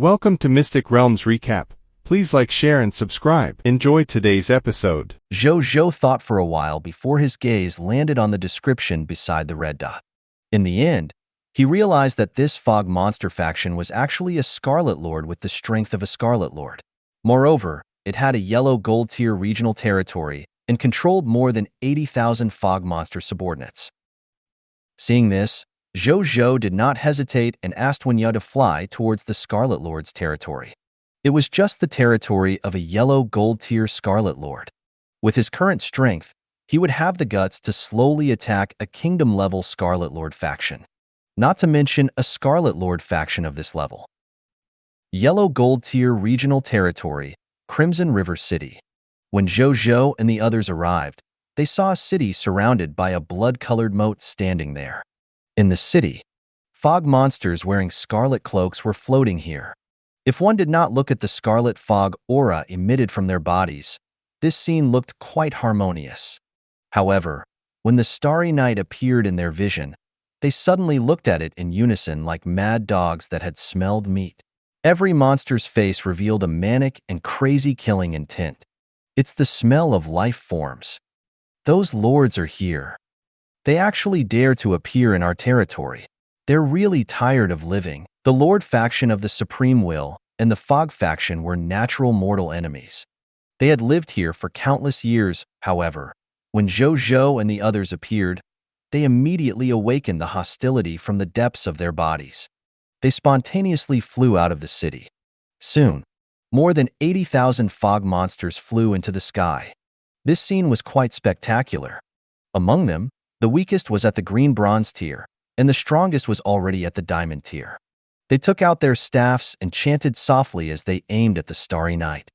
Welcome to Mystic Realms Recap. Please like, share, and subscribe. Enjoy today's episode. Zhou Zhou thought for a while before his gaze landed on the description beside the red dot. In the end, he realized that this fog monster faction was actually a Scarlet Lord with the strength of a Scarlet Lord. Moreover, it had a yellow gold tier regional territory and controlled more than 80,000 fog monster subordinates. Seeing this, Zhou Zhou did not hesitate and asked Wenya to fly towards the Scarlet Lord's territory. It was just the territory of a yellow gold tier Scarlet Lord. With his current strength, he would have the guts to slowly attack a kingdom-level Scarlet Lord faction. Not to mention a Scarlet Lord faction of this level. Yellow gold tier regional territory, Crimson River City. When Zhou Zhou and the others arrived, they saw a city surrounded by a blood-colored moat standing there. In the city, fog monsters wearing scarlet cloaks were floating here. If one did not look at the scarlet fog aura emitted from their bodies, this scene looked quite harmonious. However, when the starry night appeared in their vision, they suddenly looked at it in unison like mad dogs that had smelled meat. Every monster's face revealed a manic and crazy killing intent. It's the smell of life forms. Those lords are here. They actually dare to appear in our territory. They're really tired of living. The Lord faction of the Supreme Will and the Fog faction were natural mortal enemies. They had lived here for countless years, however. When Zhou Zhou and the others appeared, they immediately awakened the hostility from the depths of their bodies. They spontaneously flew out of the city. Soon, more than 80,000 fog monsters flew into the sky. This scene was quite spectacular. Among them, the weakest was at the green bronze tier, and the strongest was already at the diamond tier. They took out their staffs and chanted softly as they aimed at the starry night.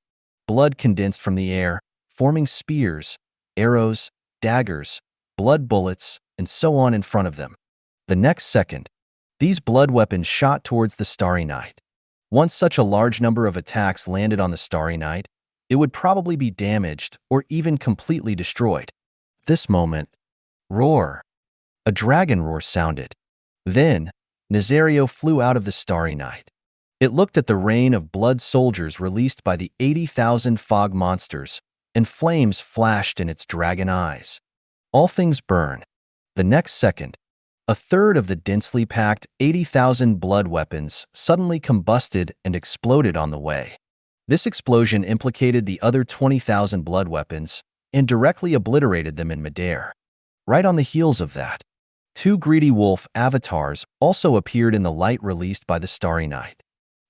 Blood condensed from the air, forming spears, arrows, daggers, blood bullets, and so on in front of them. The next second, these blood weapons shot towards the starry night. Once such a large number of attacks landed on the starry night, it would probably be damaged or even completely destroyed. This moment, roar. A dragon roar sounded. Then, Nazario flew out of the starry night. It looked at the rain of blood soldiers released by the 80,000 fog monsters, and flames flashed in its dragon eyes. All things burn. The next second, a third of the densely packed 80,000 blood weapons suddenly combusted and exploded on the way. This explosion implicated the other 20,000 blood weapons and directly obliterated them in midair. Right on the heels of that, two greedy wolf avatars also appeared in the light released by the starry night.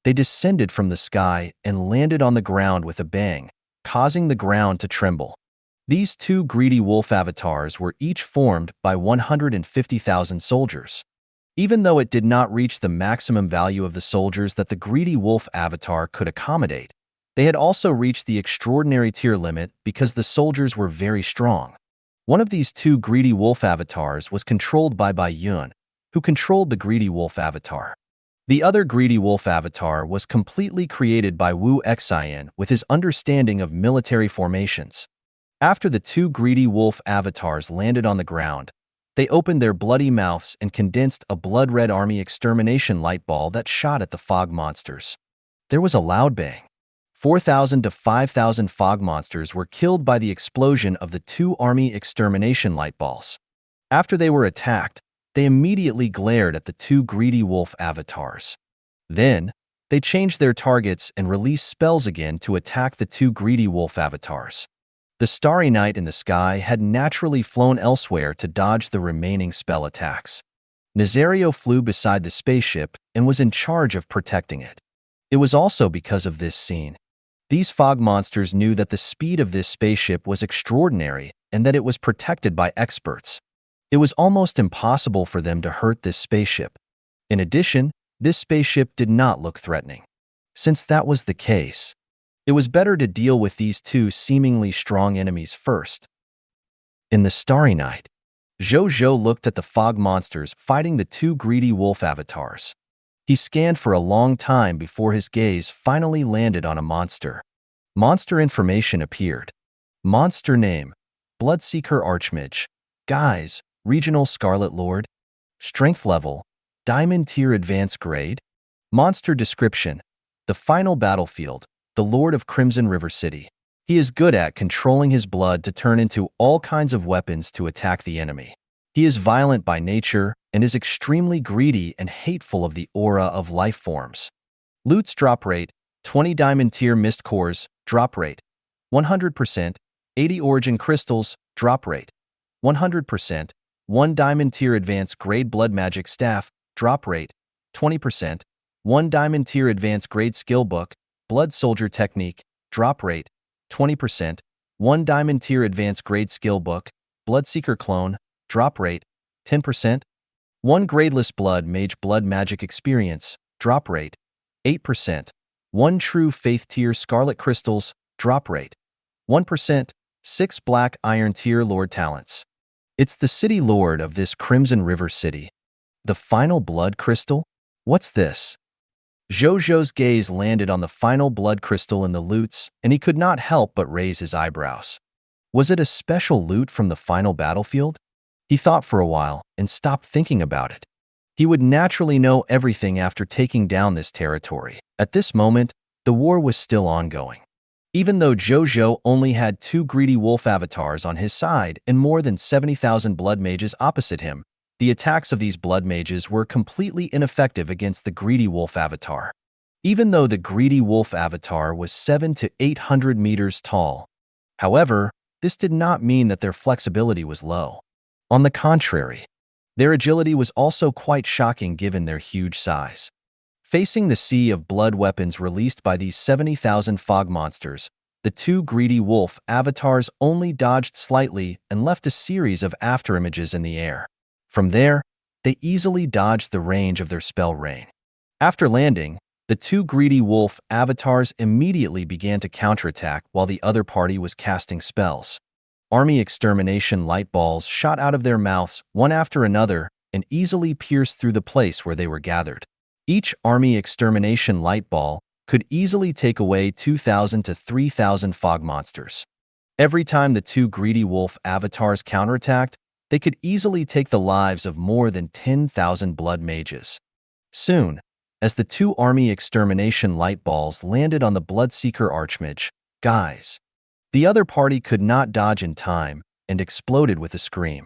They descended from the sky and landed on the ground with a bang, causing the ground to tremble. These two greedy wolf avatars were each formed by 150,000 soldiers. Even though it did not reach the maximum value of the soldiers that the greedy wolf avatar could accommodate, they had also reached the extraordinary tier limit because the soldiers were very strong. One of these two greedy wolf avatars was controlled by Bai Yun, who controlled the greedy wolf avatar. The other greedy wolf avatar was completely created by Wu Xian with his understanding of military formations. After the two greedy wolf avatars landed on the ground, they opened their bloody mouths and condensed a blood-red army extermination light ball that shot at the fog monsters. There was a loud bang. 4,000 to 5,000 fog monsters were killed by the explosion of the two army extermination light balls. After they were attacked, they immediately glared at the two greedy wolf avatars. Then, they changed their targets and released spells again to attack the two greedy wolf avatars. The starry night in the sky had naturally flown elsewhere to dodge the remaining spell attacks. Nazario flew beside the spaceship and was in charge of protecting it. It was also because of this scene. These fog monsters knew that the speed of this spaceship was extraordinary and that it was protected by experts. It was almost impossible for them to hurt this spaceship. In addition, this spaceship did not look threatening. Since that was the case, it was better to deal with these two seemingly strong enemies first. In the starry night, Zhou Zhou looked at the fog monsters fighting the two greedy wolf avatars. He scanned for a long time before his gaze finally landed on a monster. Monster information appeared. Monster name, Bloodseeker Archmage. Guise, Regional Scarlet Lord. Strength level, Diamond Tier Advanced Grade. Monster description, The final battlefield, the Lord of Crimson River City. He is good at controlling his blood to turn into all kinds of weapons to attack the enemy. He is violent by nature and is extremely greedy and hateful of the aura of life forms. Loot's drop rate, 20 diamond tier mist cores, drop rate, 100%, 80 origin crystals, drop rate, 100%, 1 diamond tier advanced grade blood magic staff, drop rate, 20%, 1 diamond tier advanced grade skill book, blood soldier technique, drop rate, 20%, 1 diamond tier advanced grade skill book, bloodseeker clone, drop rate, 10%, 1 gradeless blood mage blood magic experience, drop rate, 8%, 1 true faith tier scarlet crystals, drop rate, 1%, 6 black iron tier lord talents. It's the city lord of this Crimson River City. The final blood crystal? What's this? Zhou Zhou's gaze landed on the final blood crystal in the loots, and he could not help but raise his eyebrows. Was it a special loot from the final battlefield? He thought for a while and stopped thinking about it. He would naturally know everything after taking down this territory. At this moment, the war was still ongoing. Even though Zhou Zhou only had 2 greedy wolf avatars on his side and more than 70,000 blood mages opposite him, the attacks of these blood mages were completely ineffective against the greedy wolf avatar. Even though the greedy wolf avatar was 700 to 800 meters tall. However, this did not mean that their flexibility was low. On the contrary, their agility was also quite shocking given their huge size. Facing the sea of blood weapons released by these 70,000 fog monsters, the 2 greedy wolf avatars only dodged slightly and left a series of afterimages in the air. From there, they easily dodged the range of their spell rain. After landing, the 2 greedy wolf avatars immediately began to counterattack while the other party was casting spells. Army extermination light balls shot out of their mouths one after another and easily pierced through the place where they were gathered. Each army extermination light ball could easily take away 2,000 to 3,000 fog monsters. Every time the 2 greedy wolf avatars counterattacked, they could easily take the lives of more than 10,000 blood mages. Soon, as the 2 army extermination light balls landed on the bloodseeker archmage, guys, the other party could not dodge in time and exploded with a scream.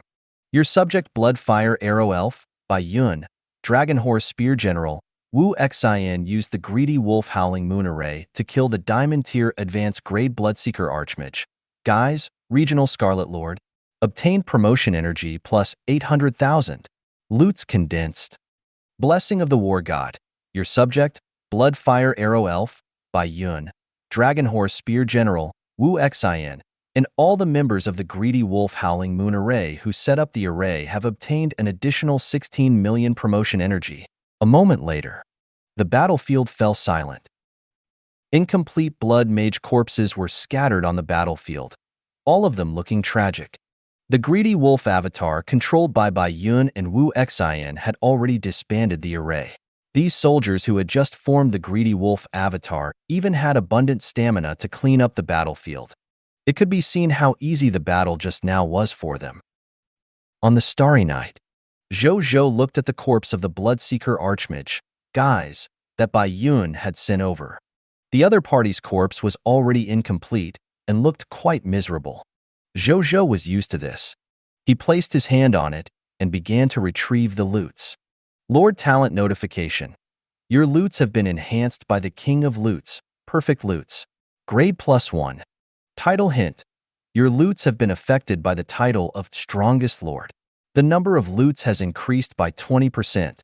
Your subject Bloodfire Arrow Elf, by Yun, Dragon Horse Spear General, Wu Xin used the greedy wolf howling moon array to kill the diamond tier advanced grade bloodseeker archmage. Guys, regional Scarlet Lord, obtained promotion energy plus 800,000. Loots condensed. Blessing of the War God. Your subject, Bloodfire Arrow Elf, by Yun, Dragon Horse Spear General, Wu Xin, and all the members of the Greedy Wolf Howling Moon Array who set up the array have obtained an additional 16 million promotion energy. A moment later, the battlefield fell silent. Incomplete blood mage corpses were scattered on the battlefield, all of them looking tragic. The greedy wolf avatar controlled by Bai Yun and Wu Xin had already disbanded the array. These soldiers who had just formed the greedy wolf avatar even had abundant stamina to clean up the battlefield. It could be seen how easy the battle just now was for them. On the starry night, Zhou Zhou looked at the corpse of the bloodseeker archmage, guys, that Bai Yun had sent over. The other party's corpse was already incomplete and looked quite miserable. Zhou Zhou was used to this. He placed his hand on it and began to retrieve the loots. Lord Talent Notification. Your loots have been enhanced by the King of Loots, Perfect Loots. Grade +1. Title hint. Your loots have been affected by the title of Strongest Lord. The number of loots has increased by 20%.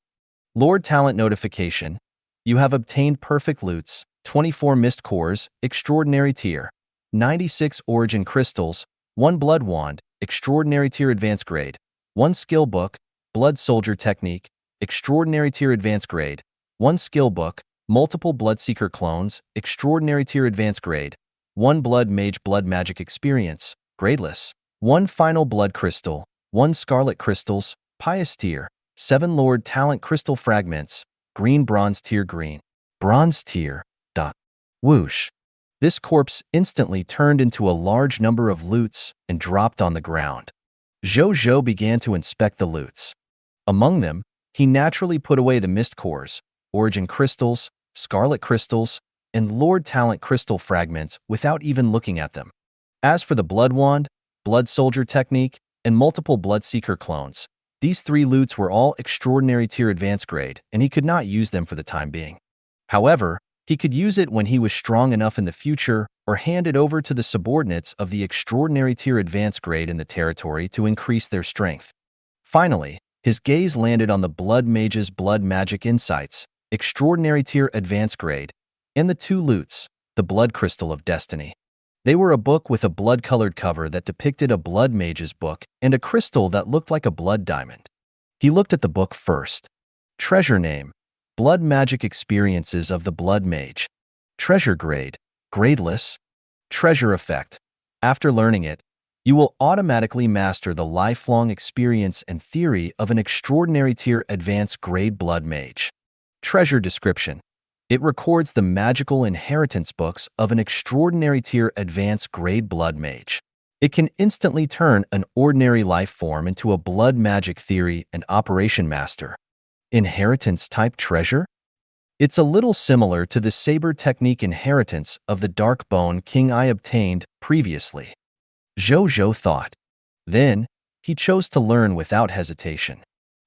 Lord Talent Notification. You have obtained Perfect Loots, 24 Mist Cores, Extraordinary Tier, 96 Origin Crystals, 1 Blood Wand, Extraordinary Tier Advanced Grade, 1 Skill Book, Blood Soldier Technique, Extraordinary Tier Advanced Grade, 1 Skill Book, Multiple Bloodseeker Clones, Extraordinary Tier Advanced Grade, 1 Blood Mage Blood Magic Experience, Gradeless, 1 Final Blood Crystal, 1 Scarlet Crystals, Pious Tier, 7 Lord Talent Crystal Fragments, Green Bronze Tier Green, Bronze Tier, Whoosh. This corpse instantly turned into a large number of loots and dropped on the ground. Zhou Zhou began to inspect the loots. Among them, he naturally put away the mist cores, origin crystals, scarlet crystals, and Lord Talent crystal fragments without even looking at them. As for the Blood Wand, Blood Soldier technique, and multiple Bloodseeker clones, these 3 loots were all extraordinary tier advanced grade, and he could not use them for the time being. However, he could use it when he was strong enough in the future or hand it over to the subordinates of the extraordinary tier advanced grade in the territory to increase their strength. Finally, his gaze landed on the Blood Mage's Blood Magic Insights, extraordinary tier advanced grade, and the 2 loots, the Blood Crystal of Destiny. They were a book with a blood-colored cover that depicted a Blood Mage's book and a crystal that looked like a blood diamond. He looked at the book first. Treasure name: Blood Magic Experiences of the Blood Mage. Treasure grade: gradeless. Treasure effect: after learning it, you will automatically master the lifelong experience and theory of an extraordinary tier advanced grade Blood Mage. Treasure description: it records the magical inheritance books of an extraordinary tier advanced grade Blood Mage. It can instantly turn an ordinary life form into a blood magic theory and operation master. Inheritance type treasure? It's a little similar to the saber technique inheritance of the Darkbone King I obtained previously. Zhou Zhou thought. Then, he chose to learn without hesitation.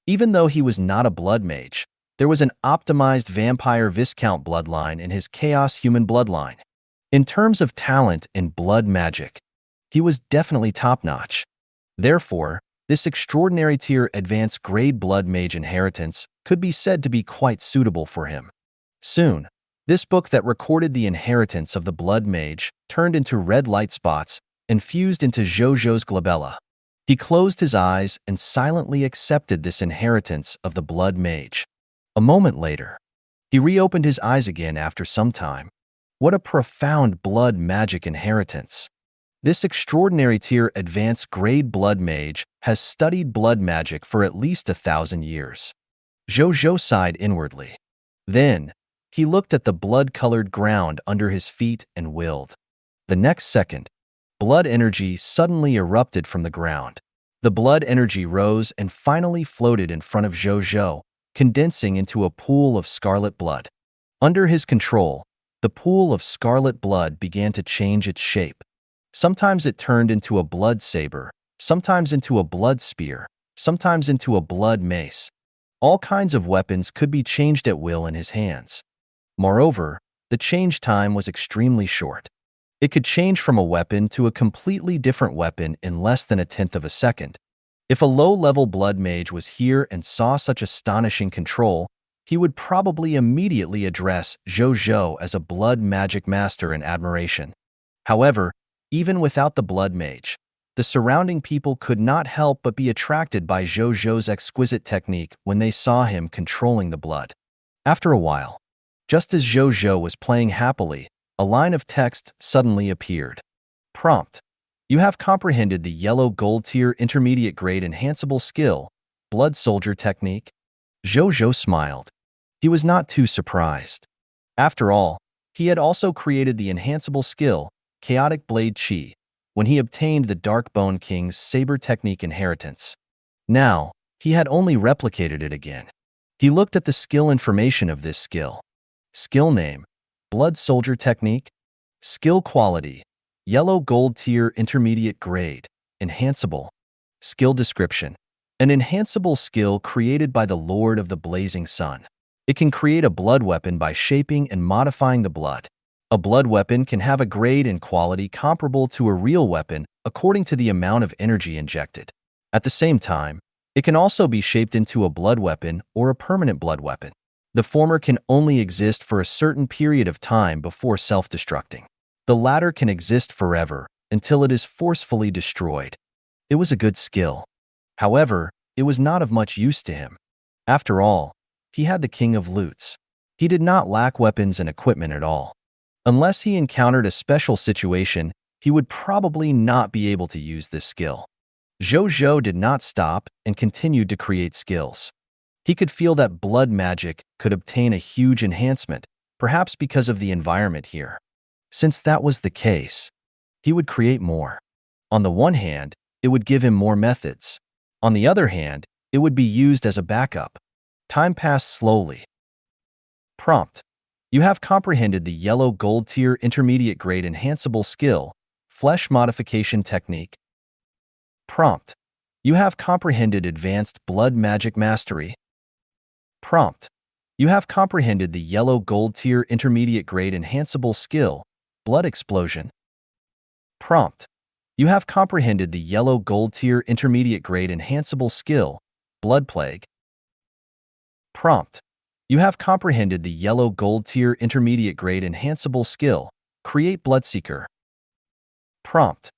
Even though he was not a blood mage, there was an optimized vampire Viscount bloodline in his chaos human bloodline. In terms of talent in blood magic, he was definitely top-notch. Therefore, this extraordinary tier advanced grade blood mage inheritance could be said to be quite suitable for him. Soon, this book that recorded the inheritance of the blood mage turned into red light spots and fused into Zhou Zhou's glabella. He closed his eyes and silently accepted this inheritance of the blood mage. A moment later, he reopened his eyes again after some time. What a profound blood magic inheritance! This extraordinary tier advanced grade blood mage has studied blood magic for at least 1,000 years. Zhou Zhou sighed inwardly. Then, he looked at the blood-colored ground under his feet and willed. The next second, blood energy suddenly erupted from the ground. The blood energy rose and finally floated in front of Zhou Zhou, condensing into a pool of scarlet blood. Under his control, the pool of scarlet blood began to change its shape. Sometimes it turned into a blood saber, sometimes into a blood spear, sometimes into a blood mace. All kinds of weapons could be changed at will in his hands. Moreover, the change time was extremely short. It could change from a weapon to a completely different weapon in less than 1/10 of a second. If a low-level blood mage was here and saw such astonishing control, he would probably immediately address Zhou Zhou as a blood magic master in admiration. However, even without the blood mage, the surrounding people could not help but be attracted by Zhou Zhou's exquisite technique when they saw him controlling the blood. After a while, just as Zhou Zhou was playing happily, a line of text suddenly appeared. Prompt: you have comprehended the yellow gold tier intermediate grade enhanceable skill, Blood Soldier technique. Zhou Zhou smiled. He was not too surprised. After all, he had also created the enhanceable skill, Chaotic Blade Chi, when he obtained the Darkbone King's saber technique inheritance. Now, he had only replicated it again. He looked at the skill information of this skill. Skill name: Blood Soldier technique. Skill quality: yellow gold tier intermediate grade, enhanceable. Skill description: an enhanceable skill created by the Lord of the Blazing Sun. It can create a blood weapon by shaping and modifying the blood. A blood weapon can have a grade and quality comparable to a real weapon according to the amount of energy injected. At the same time, it can also be shaped into a blood weapon or a permanent blood weapon. The former can only exist for a certain period of time before self-destructing. The latter can exist forever until it is forcefully destroyed. It was a good skill. However, it was not of much use to him. After all, he had the King of Loots. He did not lack weapons and equipment at all. Unless he encountered a special situation, he would probably not be able to use this skill. Zhou Zhou did not stop and continued to create skills. He could feel that blood magic could obtain a huge enhancement, perhaps because of the environment here. Since that was the case, he would create more. On the one hand, it would give him more methods. On the other hand, it would be used as a backup. Time passed slowly. Prompt: You have comprehended the yellow gold tier intermediate grade enhanceable skill, flesh modification technique. Prompt. You have comprehended advanced blood magic mastery. Prompt. You have comprehended the yellow gold tier intermediate grade enhanceable skill, blood explosion. Prompt. You have comprehended the yellow gold tier intermediate grade enhanceable skill, blood plague. Prompt. You have comprehended the yellow gold tier intermediate grade enhanceable skill, create bloodseeker. Prompt.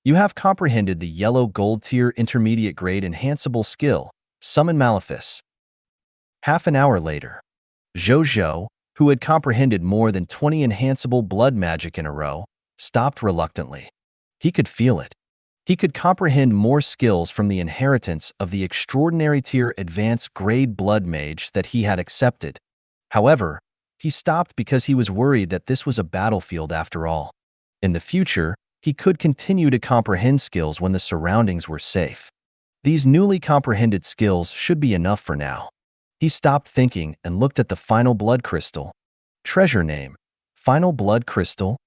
You have comprehended the yellow gold tier intermediate grade enhanceable skill, summon malefice. Half an hour later, Zhou Zhou, who had comprehended more than 20 enhanceable blood magic in a row, stopped reluctantly. He could feel it. He could comprehend more skills from the inheritance of the extraordinary tier advanced grade blood mage that he had accepted. However, he stopped because he was worried that this was a battlefield after all. In the future, he could continue to comprehend skills when the surroundings were safe. These newly comprehended skills should be enough for now. He stopped thinking and looked at the final blood crystal. Treasure name: Final blood crystal.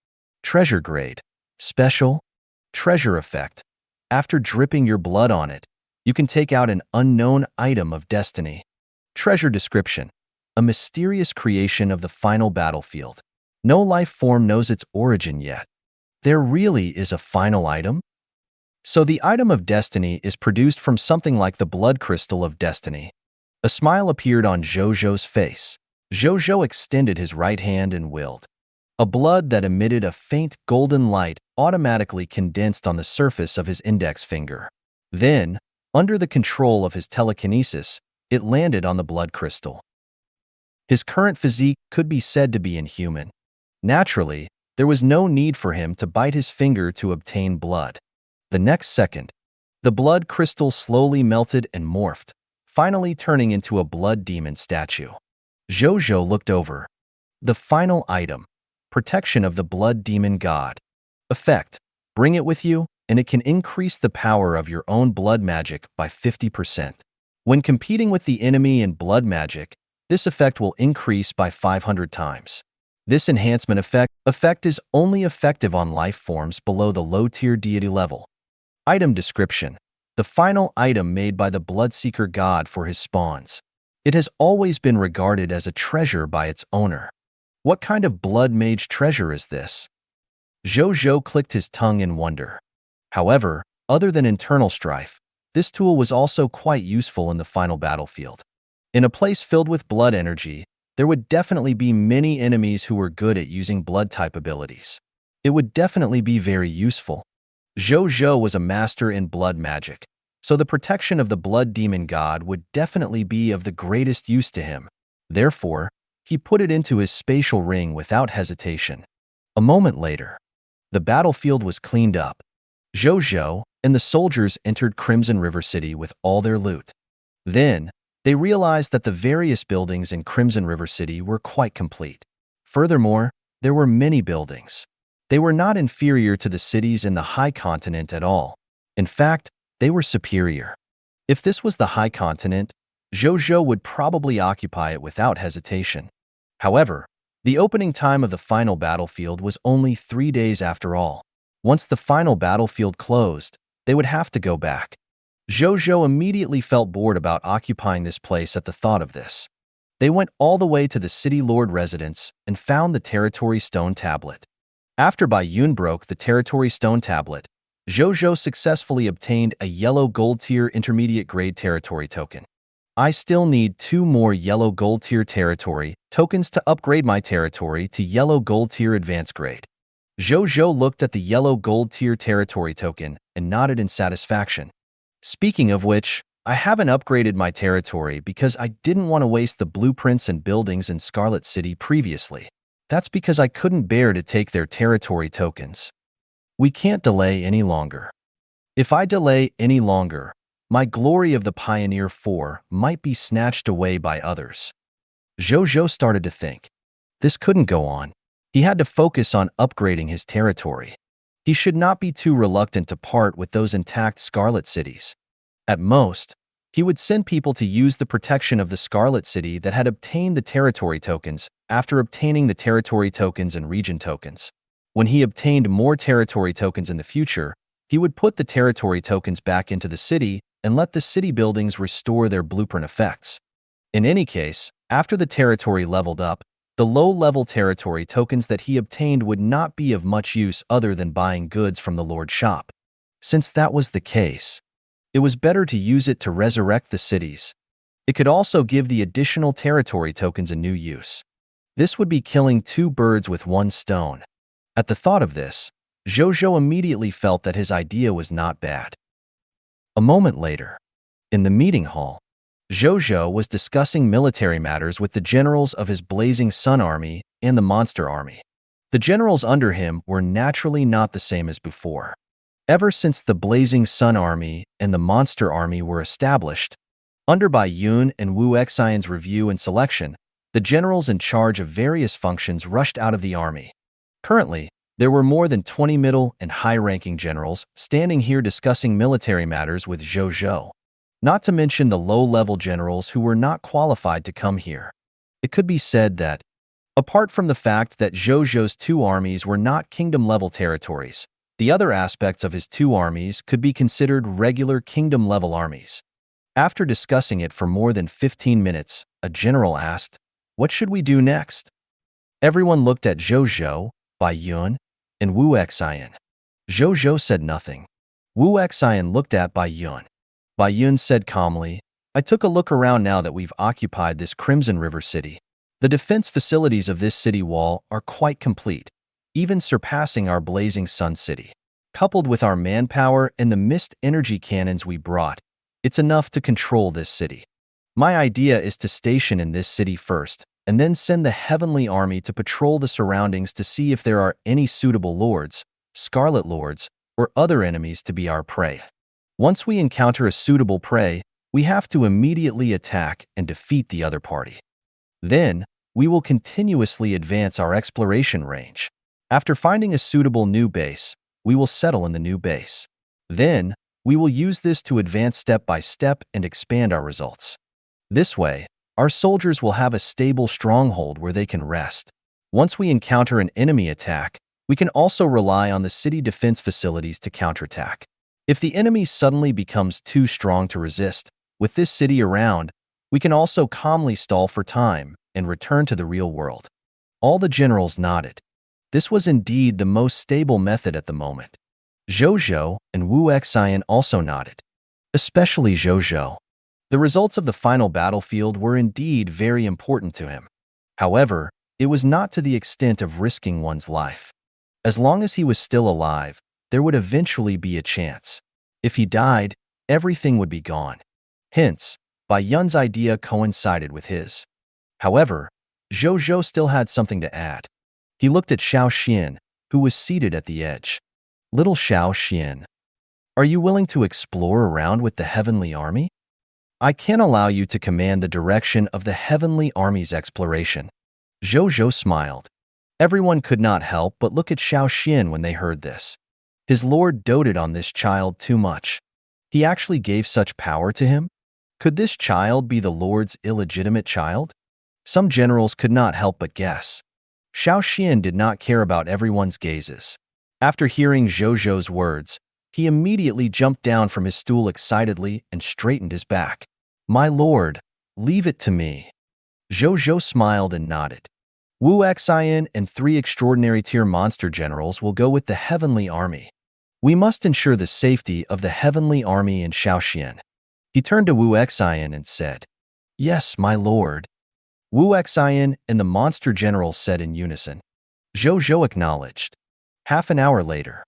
Treasure grade: Special. Treasure effect: after dripping your blood on it, you can take out an unknown item of destiny. Treasure description: a mysterious creation of the final battlefield. No life form knows its origin yet. There really is a final item? So the item of destiny is produced from something like the blood crystal of destiny. A smile appeared on Zhou Zhou's face. Zhou Zhou extended his right hand and willed. A blood that emitted a faint golden light automatically condensed on the surface of his index finger. Then, under the control of his telekinesis, it landed on the blood crystal. His current physique could be said to be inhuman. Naturally, there was no need for him to bite his finger to obtain blood. The next second, the blood crystal slowly melted and morphed, finally turning into a blood demon statue. Zhou Zhou looked over. The final item: protection of the blood demon god. Effect: bring it with you, and it can increase the power of your own blood magic by 50%. When competing with the enemy in blood magic, this effect will increase by 500 times. This enhancement effect is only effective on life forms below the low-tier deity level. Item description: the final item made by the Bloodseeker god for his spawns. It has always been regarded as a treasure by its owner. What kind of blood mage treasure is this? Zhou Zhou clicked his tongue in wonder. However, other than internal strife, this tool was also quite useful in the final battlefield. In a place filled with blood energy, there would definitely be many enemies who were good at using blood-type abilities. It would definitely be very useful. Zhou Zhou was a master in blood magic, so the protection of the blood demon god would definitely be of the greatest use to him. Therefore, he put it into his spatial ring without hesitation. A moment later, the battlefield was cleaned up. Zhou Zhou and the soldiers entered Crimson River City with all their loot. Then, they realized that the various buildings in Crimson River City were quite complete. Furthermore, there were many buildings. They were not inferior to the cities in the High Continent at all. In fact, they were superior. If this was the High Continent, Zhou Zhou would probably occupy it without hesitation. However, the opening time of the final battlefield was only 3 days after all. Once the final battlefield closed, they would have to go back. Zhou Zhou immediately felt bored about occupying this place at the thought of this. They went all the way to the city lord residence and found the territory stone tablet. After Bai Yun broke the territory stone tablet, Zhou Zhou successfully obtained a yellow gold tier intermediate grade territory token. I still need 2 more yellow gold tier territory tokens to upgrade my territory to yellow gold tier advanced grade. Zhou Zhou looked at the yellow gold tier territory token and nodded in satisfaction. Speaking of which, I haven't upgraded my territory because I didn't want to waste the blueprints and buildings in Scarlet City previously. That's because I couldn't bear to take their territory tokens. We can't delay any longer. If I delay any longer, my glory of the Pioneer 4 might be snatched away by others. Zhou Zhou started to think. This couldn't go on. He had to focus on upgrading his territory. He should not be too reluctant to part with those intact Scarlet Cities. At most, He would send people to use the protection of the Scarlet City that had obtained the territory tokens after obtaining the territory tokens and region tokens. When he obtained more territory tokens in the future, he would put the territory tokens back into the city and let the city buildings restore their blueprint effects. In any case, after the territory leveled up, the low-level territory tokens that he obtained would not be of much use other than buying goods from the Lord's shop. Since that was the case, it was better to use it to resurrect the cities. It could also give the additional territory tokens a new use. This would be killing two birds with one stone. At the thought of this, Zhou Zhou immediately felt that his idea was not bad. A moment later, in the meeting hall, Zhou Zhou was discussing military matters with the generals of his Blazing Sun Army and the Monster Army. The generals under him were naturally not the same as before. Ever since the Blazing Sun Army and the Monster Army were established, under Bai Yun and Wu Xian's review and selection, the generals in charge of various functions rushed out of the army. Currently, there were more than 20 middle and high-ranking generals standing here discussing military matters with Zhou Zhou. Not to mention the low-level generals who were not qualified to come here. It could be said that, apart from the fact that Zhou Zhou's two armies were not kingdom-level territories, the other aspects of his two armies could be considered regular kingdom-level armies. After discussing it for more than 15 minutes, a general asked, "What should we do next?" Everyone looked at Zhou Zhou, Bai Yun, and Wu Xian. Zhou Zhou said nothing. Wu Xian looked at Bai Yun. Bai Yun said calmly, "I took a look around now that we've occupied this Crimson River City. The defense facilities of this city wall are quite complete, even surpassing our Blazing Sun City. Coupled with our manpower and the mist energy cannons we brought, it's enough to control this city. My idea is to station in this city first, and then send the Heavenly Army to patrol the surroundings to see if there are any suitable lords, Scarlet Lords, or other enemies to be our prey. Once we encounter a suitable prey, we have to immediately attack and defeat the other party. Then, we will continuously advance our exploration range. After finding a suitable new base, we will settle in the new base. Then, we will use this to advance step by step and expand our results. This way, our soldiers will have a stable stronghold where they can rest. Once we encounter an enemy attack, we can also rely on the city defense facilities to counterattack. If the enemy suddenly becomes too strong to resist, with this city around, we can also calmly stall for time and return to the real world." All the generals nodded. This was indeed the most stable method at the moment. Zhou Zhou and Wu Xian also nodded, especially Zhou Zhou. The results of the final battlefield were indeed very important to him. However, it was not to the extent of risking one's life. As long as he was still alive, there would eventually be a chance. If he died, everything would be gone. Hence, Bai Yun's idea coincided with his. However, Zhou Zhou still had something to add. He looked at Xiao Xian, who was seated at the edge. "Little Xiao Xian, are you willing to explore around with the Heavenly Army? I can allow you to command the direction of the Heavenly Army's exploration." Zhou Zhou smiled. Everyone could not help but look at Xiao Xian when they heard this. His lord doted on this child too much. He actually gave such power to him? Could this child be the lord's illegitimate child? Some generals could not help but guess. Xiao Xian did not care about everyone's gazes. After hearing Zhou Zhou's words, he immediately jumped down from his stool excitedly and straightened his back. "My lord, leave it to me." Zhou Zhou smiled and nodded. Wu Xian and 3 extraordinary tier monster generals will go with the Heavenly Army. We must ensure the safety of the Heavenly Army and Xiao Xian. He turned to Wu Xian and said, "Yes, my lord." Wu Xian and the monster generals said in unison. Zhou Zhou acknowledged. Half an hour later,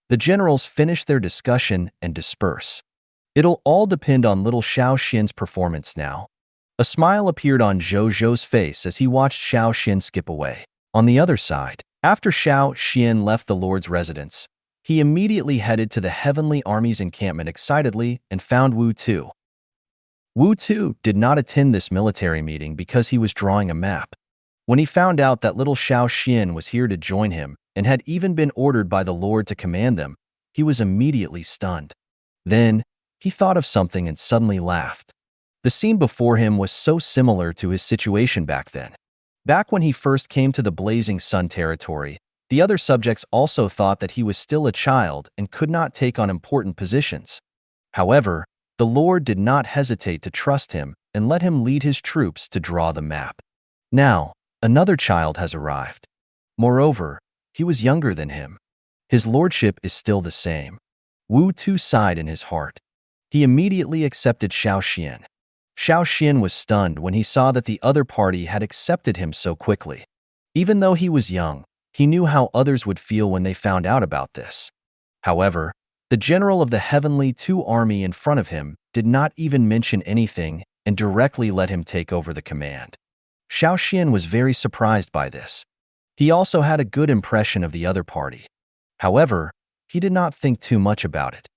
the generals finish their discussion and disperse. It'll all depend on little Xiao Xian's performance now. A smile appeared on Zhou Zhou's face as he watched Xiao Xian skip away. On the other side, after Xiao Xian left the Lord's residence, he immediately headed to the Heavenly Army's encampment excitedly and found Wu Tu. Wu Tu did not attend this military meeting because he was drawing a map. When he found out that little Xiao Xian was here to join him and had even been ordered by the Lord to command them, he was immediately stunned. Then, he thought of something and suddenly laughed. The scene before him was so similar to his situation back then. Back when he first came to the Blazing Sun territory, the other subjects also thought that he was still a child and could not take on important positions. However, the Lord did not hesitate to trust him and let him lead his troops to draw the map. Now, another child has arrived. Moreover, he was younger than him. His lordship is still the same. Wu Tu sighed in his heart. He immediately accepted Xiao Xian. Xiao Xian was stunned when he saw that the other party had accepted him so quickly. Even though he was young, he knew how others would feel when they found out about this. However, the general of the Heavenly Two army in front of him did not even mention anything and directly let him take over the command. Xiao Xian was very surprised by this. He also had a good impression of the other party. However, he did not think too much about it.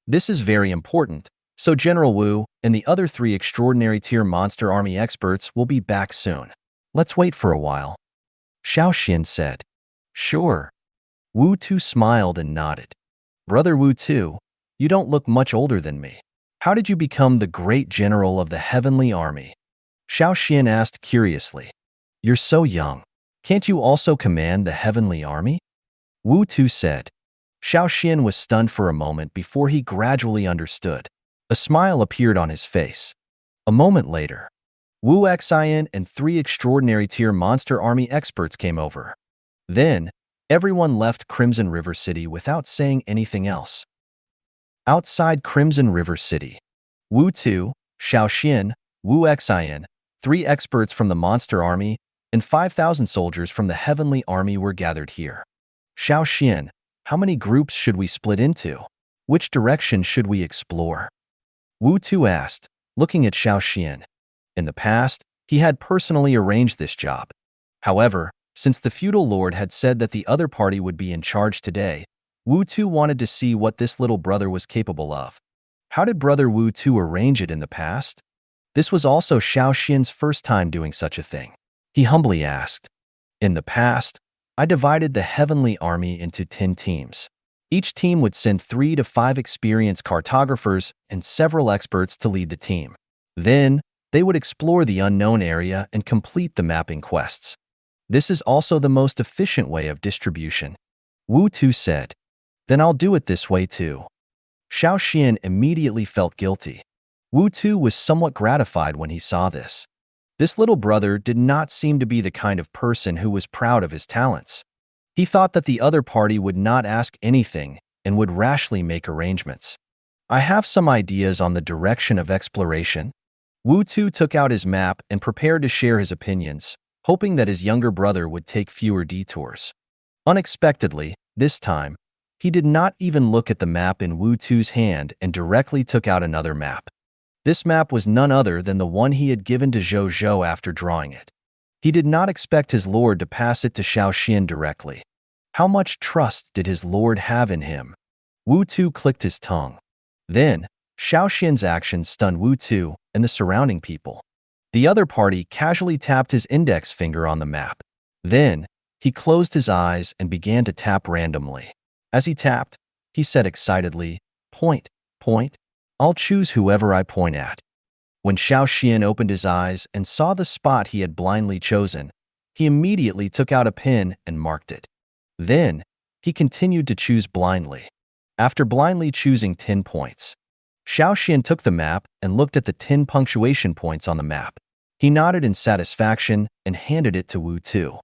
This is very important, so General Wu and the other 3 extraordinary tier monster army experts will be back soon. Let's wait for a while. Xiao Xian said. Sure. Wu Tu smiled and nodded. Brother Wu Tu, you don't look much older than me. How did you become the great general of the Heavenly Army? Xiao Xian asked curiously. You're so young. Can't you also command the Heavenly Army? Wu Tu said. Xiao Xian was stunned for a moment before he gradually understood. A smile appeared on his face. A moment later, Wu Xian and 3 extraordinary tier monster army experts came over. Then, everyone left Crimson River City without saying anything else. Outside Crimson River City, Wu Tu, Xiao Xian, Wu Xian, 3 experts from the monster army, and 5,000 soldiers from the Heavenly Army were gathered here. Xiao Xian, how many groups should we split into? Which direction should we explore? Wu Tu asked, looking at Xiao Xian. In the past, he had personally arranged this job. However, since the feudal lord had said that the other party would be in charge today, Wu Tu wanted to see what this little brother was capable of. How did brother Wu Tu arrange it in the past? This was also Xiao Xian's first time doing such a thing. He humbly asked. In the past, I divided the Heavenly Army into 10 teams. Each team would send 3 to 5 experienced cartographers and several experts to lead the team. Then, they would explore the unknown area and complete the mapping quests. This is also the most efficient way of distribution. Wu Tu said. Then I'll do it this way too. Xiao Xian immediately felt guilty. Wu Tu was somewhat gratified when he saw this. This little brother did not seem to be the kind of person who was proud of his talents. He thought that the other party would not ask anything and would rashly make arrangements. I have some ideas on the direction of exploration. Wu Tu took out his map and prepared to share his opinions, hoping that his younger brother would take fewer detours. Unexpectedly, this time, he did not even look at the map in Wu Tu's hand and directly took out another map. This map was none other than the one he had given to Zhou Zhou after drawing it. He did not expect his lord to pass it to Xiao Xian directly. How much trust did his lord have in him? Wu Tu clicked his tongue. Then, Xiao Xian's actions stunned Wu Tu and the surrounding people. The other party casually tapped his index finger on the map. Then, he closed his eyes and began to tap randomly. As he tapped, he said excitedly, Point, point. I'll choose whoever I point at. When Xiao Xian opened his eyes and saw the spot he had blindly chosen, he immediately took out a pen and marked it. Then, he continued to choose blindly. After blindly choosing 10 points, Xiao Xian took the map and looked at the 10 punctuation points on the map. He nodded in satisfaction and handed it to Wu Tu.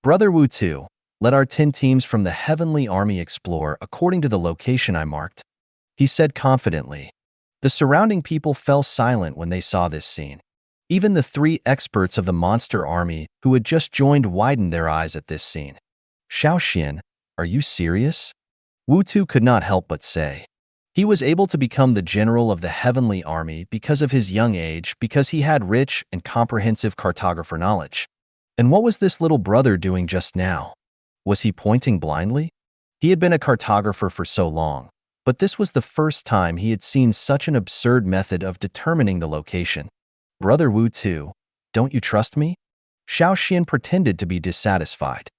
Brother Wu Tu, let our 10 teams from the Heavenly Army explore according to the location I marked, he said confidently. The surrounding people fell silent when they saw this scene. Even the 3 experts of the monster army who had just joined widened their eyes at this scene. Xiao Xian, are you serious? Wu Tu could not help but say. He was able to become the general of the Heavenly Army because of his young age, because he had rich and comprehensive cartographer knowledge. And what was this little brother doing just now? Was he pointing blindly? He had been a cartographer for so long, but this was the first time he had seen such an absurd method of determining the location. Brother Wu Tu, don't you trust me? Xiao Xian pretended to be dissatisfied.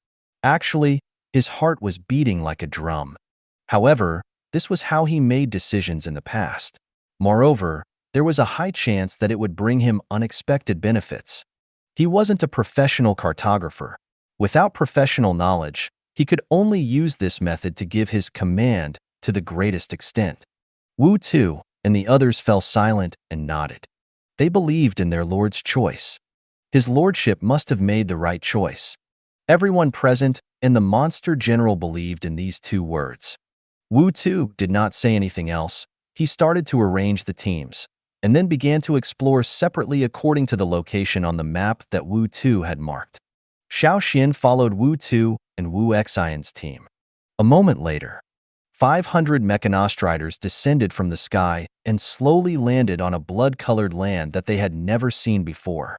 Actually, his heart was beating like a drum. However, this was how he made decisions in the past. Moreover, there was a high chance that it would bring him unexpected benefits. He wasn't a professional cartographer. Without professional knowledge, he could only use this method to give his command to the greatest extent. Wu Tu and the others fell silent and nodded. They believed in their lord's choice. His lordship must have made the right choice. Everyone present and the monster general believed in these two words. Wu Tu did not say anything else. He started to arrange the teams, and then began to explore separately according to the location on the map that Wu Tu had marked. Xiao Xian followed Wu Tu and Wu Xian's team. A moment later, 500 mechanostriders descended from the sky and slowly landed on a blood-colored land that they had never seen before.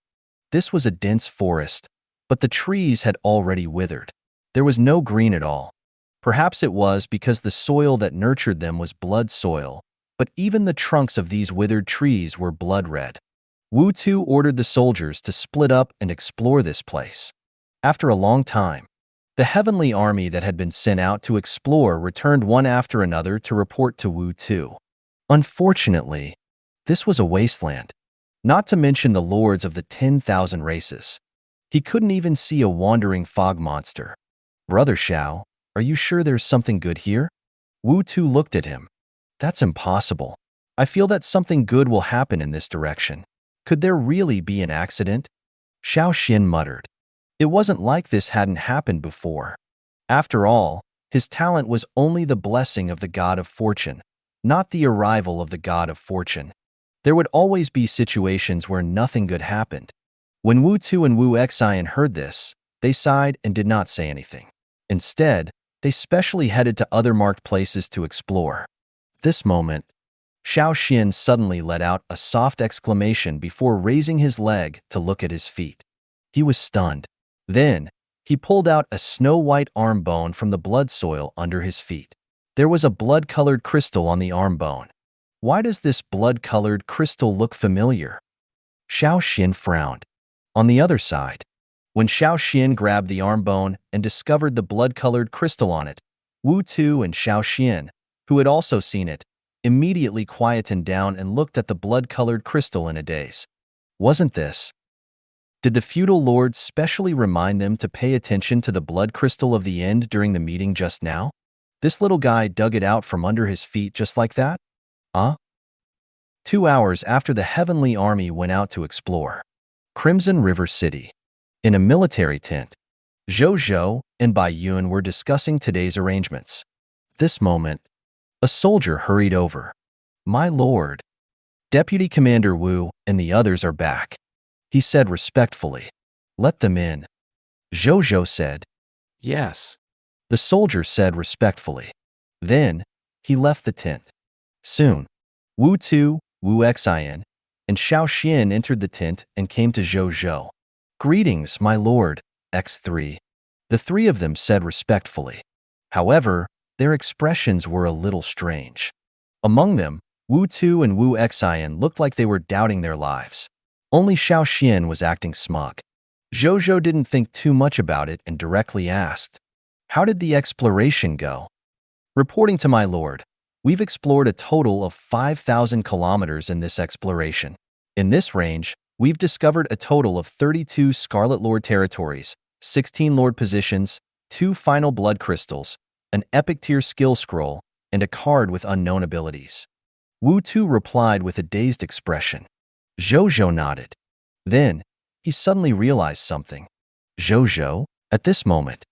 This was a dense forest, but the trees had already withered. There was no green at all. Perhaps it was because the soil that nurtured them was blood soil, but even the trunks of these withered trees were blood red. Wu Tu ordered the soldiers to split up and explore this place. After a long time, the heavenly army that had been sent out to explore returned one after another to report to Wu Tu. Unfortunately, this was a wasteland, not to mention the lords of the 10,000 races. He couldn't even see a wandering fog monster. Brother Xiao, are you sure there's something good here? Wu Tu looked at him. That's impossible. I feel that something good will happen in this direction. Could there really be an accident? Xiao Xin muttered. It wasn't like this hadn't happened before. After all, his talent was only the blessing of the god of fortune, not the arrival of the god of fortune. There would always be situations where nothing good happened. When Wu Tu and Wu Xian heard this, they sighed and did not say anything. Instead, they specially headed to other marked places to explore. This moment, Xiao Xin suddenly let out a soft exclamation before raising his leg to look at his feet. He was stunned. Then, he pulled out a snow-white arm bone from the blood soil under his feet. There was a blood-colored crystal on the arm bone. Why does this blood-colored crystal look familiar? Xiao Xin frowned. On the other side, when Xiao Xin grabbed the arm bone and discovered the blood-colored crystal on it, Wu Tu and Xiao Xin, who had also seen it, immediately quietened down and looked at the blood-colored crystal in a daze. Wasn't this? Did the feudal lords specially remind them to pay attention to the blood crystal of the end during the meeting just now? This little guy dug it out from under his feet just like that? 2 hours after the heavenly army went out to explore Crimson River City. In a military tent, Zhou Zhou and Bai Yun were discussing today's arrangements. This moment, a soldier hurried over. My lord, Deputy Commander Wu and the others are back, he said respectfully. Let them in. Zhou Zhou said. Yes. The soldier said respectfully. Then, he left the tent. Soon, Wu Tu, Wu Xian, and Xiao Xin entered the tent and came to Zhou Zhou. Greetings, my lord, X3. The three of them said respectfully. However, their expressions were a little strange. Among them, Wu Tu and Wu Xian looked like they were doubting their lives. Only Xiao Xin was acting smug. Zhou Zhou didn't think too much about it and directly asked, how did the exploration go? Reporting to my lord, we've explored a total of 5,000 kilometers in this exploration. In this range, we've discovered a total of 32 Scarlet Lord territories, 16 Lord positions, 2 final blood crystals, an epic tier skill scroll, and a card with unknown abilities. Wu Tu replied with a dazed expression. Zhou Zhou nodded. Then, he suddenly realized something. Zhou Zhou? At this moment,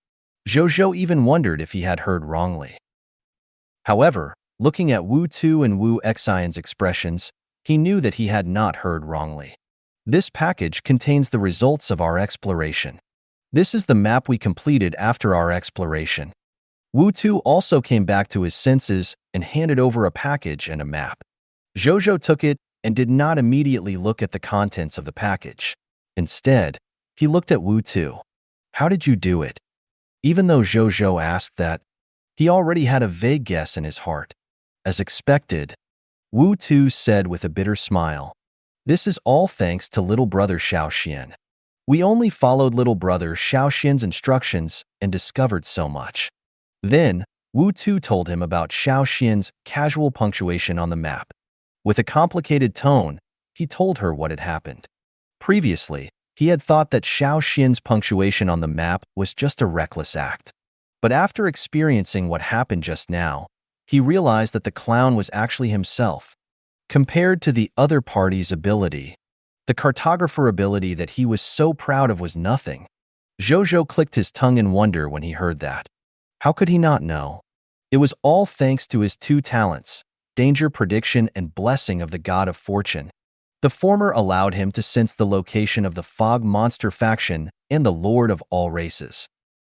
Zhou Zhou even wondered if he had heard wrongly. However, looking at Wu Tu and Wu Xian's expressions, he knew that he had not heard wrongly. This package contains the results of our exploration. This is the map we completed after our exploration. Wu Tu also came back to his senses and handed over a package and a map. Zhou Zhou took it and did not immediately look at the contents of the package. Instead, he looked at Wu Tu. How did you do it? Even though Zhou Zhou asked that, he already had a vague guess in his heart. As expected, Wu Tu said with a bitter smile, this is all thanks to little brother Xiao Xian. We only followed little brother Xiao Xian's instructions and discovered so much. Then, Wu Tu told him about Xiao Xian's casual punctuation on the map. With a complicated tone, he told her what had happened. Previously, he had thought that Xiao Xian's punctuation on the map was just a reckless act. But after experiencing what happened just now, he realized that the clown was actually himself. Compared to the other party's ability, the cartographer ability that he was so proud of was nothing. Zhou Zhou clicked his tongue in wonder when he heard that. How could he not know? It was all thanks to his two talents, danger prediction and blessing of the god of fortune. The former allowed him to sense the location of the fog monster faction and the lord of all races.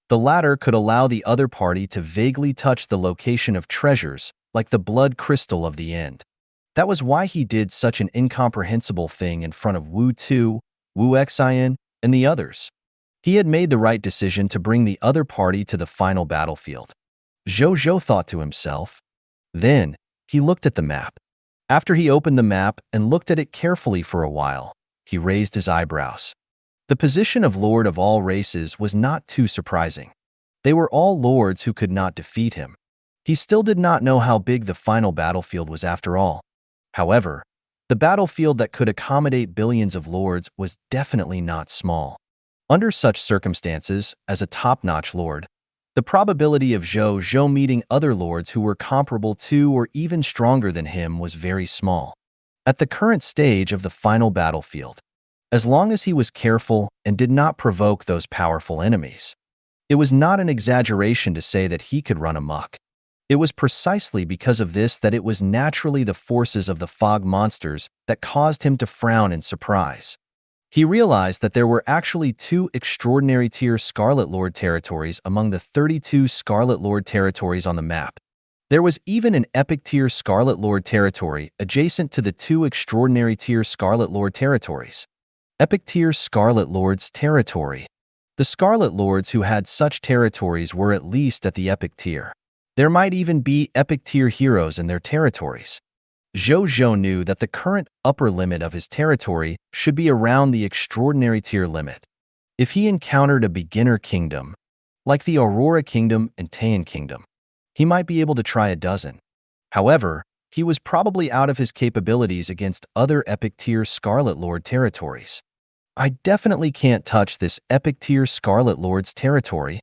The latter could allow the other party to vaguely touch the location of treasures, like the blood crystal of the end. That was why he did such an incomprehensible thing in front of Wu Tu, Wu Xian, and the others. He had made the right decision to bring the other party to the final battlefield. Zhou Zhou thought to himself. Then, he looked at the map. After he opened the map and looked at it carefully for a while, he raised his eyebrows. The position of Lord of all races was not too surprising. They were all lords who could not defeat him. He still did not know how big the final battlefield was after all. However, the battlefield that could accommodate billions of lords was definitely not small. Under such circumstances, as a top-notch lord, the probability of Zhou Zhou meeting other lords who were comparable to or even stronger than him was very small. At the current stage of the final battlefield, as long as he was careful and did not provoke those powerful enemies, it was not an exaggeration to say that he could run amok. It was precisely because of this that it was naturally the forces of the fog monsters that caused him to frown in surprise. He realized that there were actually 2 extraordinary tier Scarlet Lord territories among the 32 Scarlet Lord territories on the map. There was even an epic tier Scarlet Lord territory adjacent to the 2 extraordinary tier Scarlet Lord territories. Epic tier Scarlet Lord's territory. The Scarlet Lords who had such territories were at least at the epic tier. There might even be epic tier heroes in their territories. Zhou Zhou knew that the current upper limit of his territory should be around the extraordinary tier limit. If he encountered a beginner kingdom, like the Aurora Kingdom and Taiyan Kingdom, he might be able to try a dozen. However, he was probably out of his capabilities against other epic tier Scarlet Lord territories. I definitely can't touch this epic tier Scarlet Lord's territory.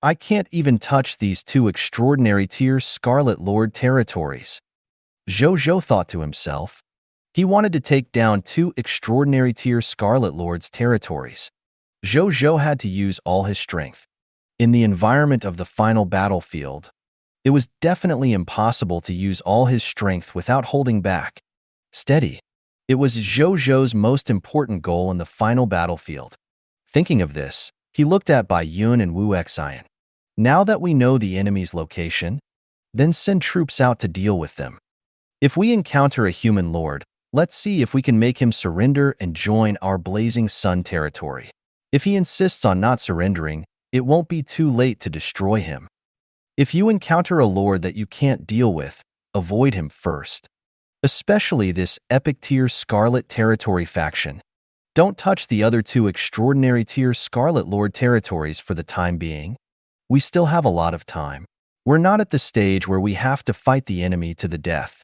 I can't even touch these 2 extraordinary tier Scarlet Lord territories. Zhou Zhou thought to himself. He wanted to take down 2 extraordinary tier Scarlet Lord's territories. Zhou Zhou had to use all his strength. In the environment of the final battlefield, it was definitely impossible to use all his strength without holding back. Steady. It was Zhou Zhou's most important goal in the final battlefield. Thinking of this, he looked at Bai Yun and Wu Xian. Now that we know the enemy's location, then send troops out to deal with them. If we encounter a human lord, let's see if we can make him surrender and join our Blazing Sun territory. If he insists on not surrendering, it won't be too late to destroy him. If you encounter a lord that you can't deal with, avoid him first. Especially this epic tier Scarlet Territory faction. Don't touch the other 2 extraordinary tier Scarlet Lord territories for the time being. We still have a lot of time. We're not at the stage where we have to fight the enemy to the death.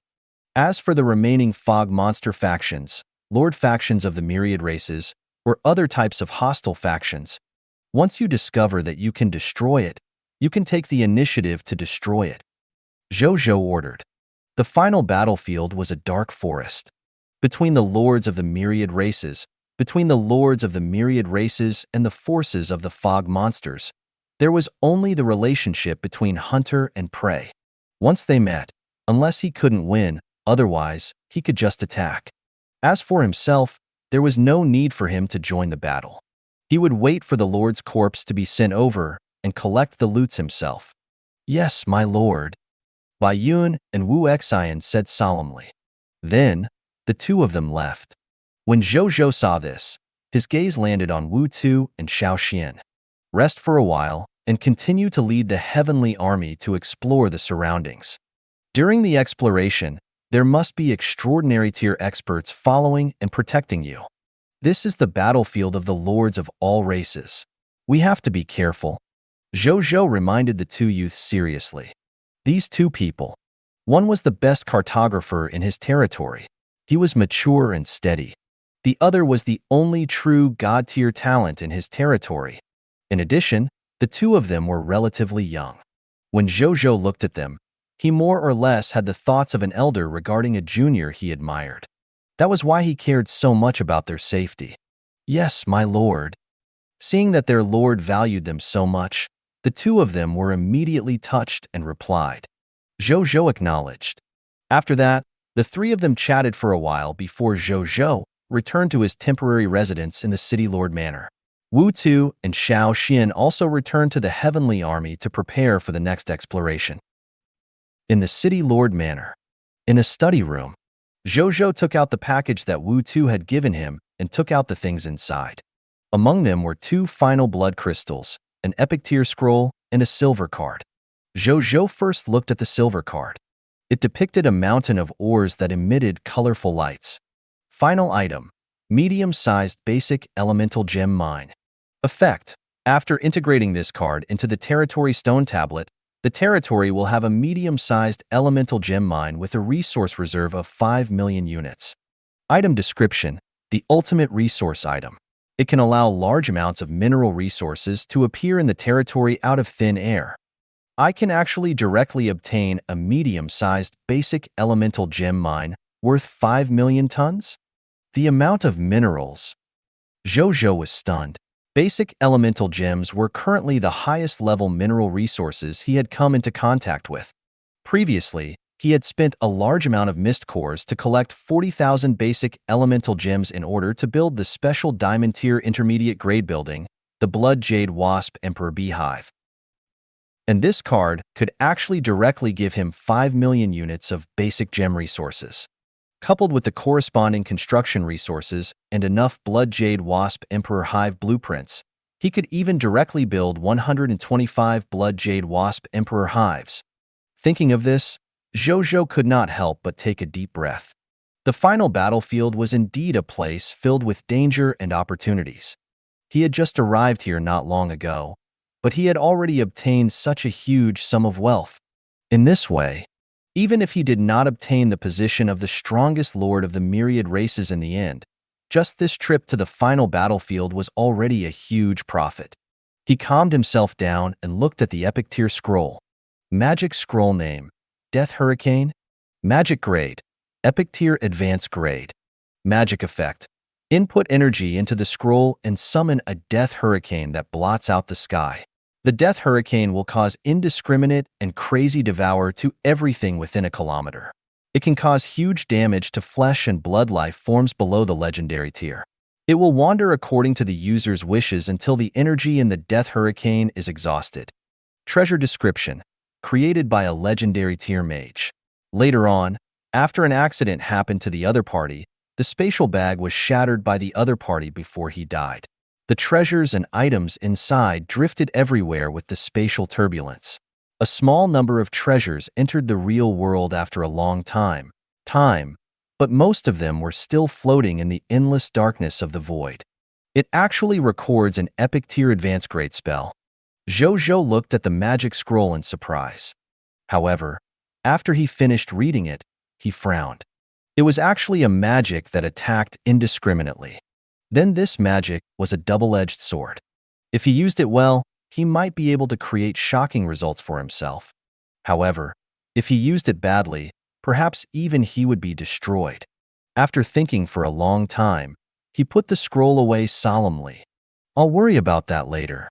As for the remaining fog monster factions, lord factions of the myriad races, or other types of hostile factions, once you discover that you can destroy it, you can take the initiative to destroy it. Zhou Zhou ordered. The final battlefield was a dark forest. Between the lords of the myriad races, and the forces of the fog monsters, there was only the relationship between hunter and prey. Once they met, unless he couldn't win, otherwise, he could just attack. As for himself, there was no need for him to join the battle. He would wait for the lord's corpse to be sent over and collect the loots himself. Yes, my lord, Bai Yun and Wu Xian said solemnly. Then, the 2 of them left. When Zhou Zhou saw this, his gaze landed on Wu Tu and Xiao Xian. Rest for a while and continue to lead the heavenly army to explore the surroundings. During the exploration, there must be extraordinary tier experts following and protecting you. This is the battlefield of the lords of all races. We have to be careful. Zhou Zhou reminded the 2 youths seriously. These 2 people. One was the best cartographer in his territory. He was mature and steady. The other was the only true god-tier talent in his territory. In addition, the two of them were relatively young. When Zhou Zhou looked at them, he more or less had the thoughts of an elder regarding a junior he admired. That was why he cared so much about their safety. "Yes, my lord." Seeing that their lord valued them so much, the two of them were immediately touched and replied. Zhou Zhou acknowledged. After that, the three of them chatted for a while before Zhou Zhou returned to his temporary residence in the City Lord Manor. Wu Tu and Xiao Xian also returned to the Heavenly Army to prepare for the next exploration. In the City Lord Manor, in a study room, Zhou Zhou took out the package that Wu Tu had given him and took out the things inside. Among them were 2 final blood crystals, an epic tier scroll, and a silver card. Zhou Zhou first looked at the silver card. It depicted a mountain of ores that emitted colorful lights. Final item, medium-sized basic elemental gem mine. Effect: after integrating this card into the territory stone tablet, the territory will have a medium-sized elemental gem mine with a resource reserve of 5 million units. Item description: the ultimate resource item. It can allow large amounts of mineral resources to appear in the territory out of thin air. I can actually directly obtain a medium-sized basic elemental gem mine worth 5 million tons? The amount of minerals. Zhou Zhou was stunned. Basic elemental gems were currently the highest level mineral resources he had come into contact with. Previously, he had spent a large amount of mist cores to collect 40,000 basic elemental gems in order to build the special diamond tier intermediate grade building, the Blood Jade Wasp Emperor Beehive. And this card could actually directly give him 5 million units of basic gem resources. Coupled with the corresponding construction resources and enough Blood Jade Wasp Emperor Hive blueprints, he could even directly build 125 Blood Jade Wasp Emperor Hives. Thinking of this, Zhou Zhou could not help but take a deep breath. The final battlefield was indeed a place filled with danger and opportunities. He had just arrived here not long ago, but he had already obtained such a huge sum of wealth. In this way, even if he did not obtain the position of the strongest lord of the myriad races in the end, just this trip to the final battlefield was already a huge profit. He calmed himself down and looked at the epic tier scroll. Magic scroll name: Death Hurricane. Magic grade: Epic tier advanced grade. Magic effect: input energy into the scroll and summon a death hurricane that blots out the sky. The death hurricane will cause indiscriminate and crazy devour to everything within a kilometer. It can cause huge damage to flesh and blood life forms below the legendary tier. It will wander according to the user's wishes until the energy in the death hurricane is exhausted. Treasure description: created by a legendary tier mage. Later on, after an accident happened to the other party, the spatial bag was shattered by the other party before he died. The treasures and items inside drifted everywhere with the spatial turbulence. A small number of treasures entered the real world after a long time, but most of them were still floating in the endless darkness of the void. It actually records an epic tier advanced grade spell. Zhou Zhou looked at the magic scroll in surprise. However, after he finished reading it, he frowned. It was actually a magic that attacked indiscriminately. Then this magic was a double-edged sword. If he used it well, he might be able to create shocking results for himself. However, if he used it badly, perhaps even he would be destroyed. After thinking for a long time, he put the scroll away solemnly. "I'll worry about that later."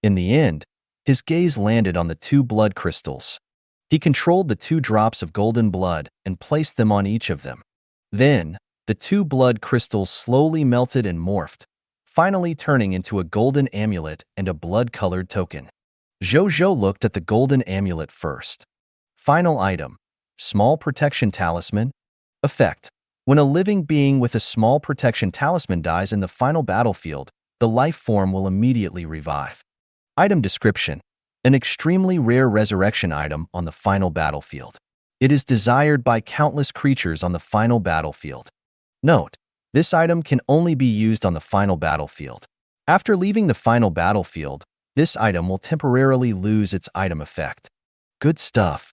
In the end, his gaze landed on the 2 blood crystals. He controlled the 2 drops of golden blood and placed them on each of them. Then, the 2 blood crystals slowly melted and morphed, finally turning into a golden amulet and a blood-colored token. Zhou Zhou looked at the golden amulet first. Final item: small protection talisman. Effect: when a living being with a small protection talisman dies in the final battlefield, the life form will immediately revive. Item description: an extremely rare resurrection item on the final battlefield. It is desired by countless creatures on the final battlefield. Note: this item can only be used on the final battlefield. After leaving the final battlefield, this item will temporarily lose its item effect. Good stuff.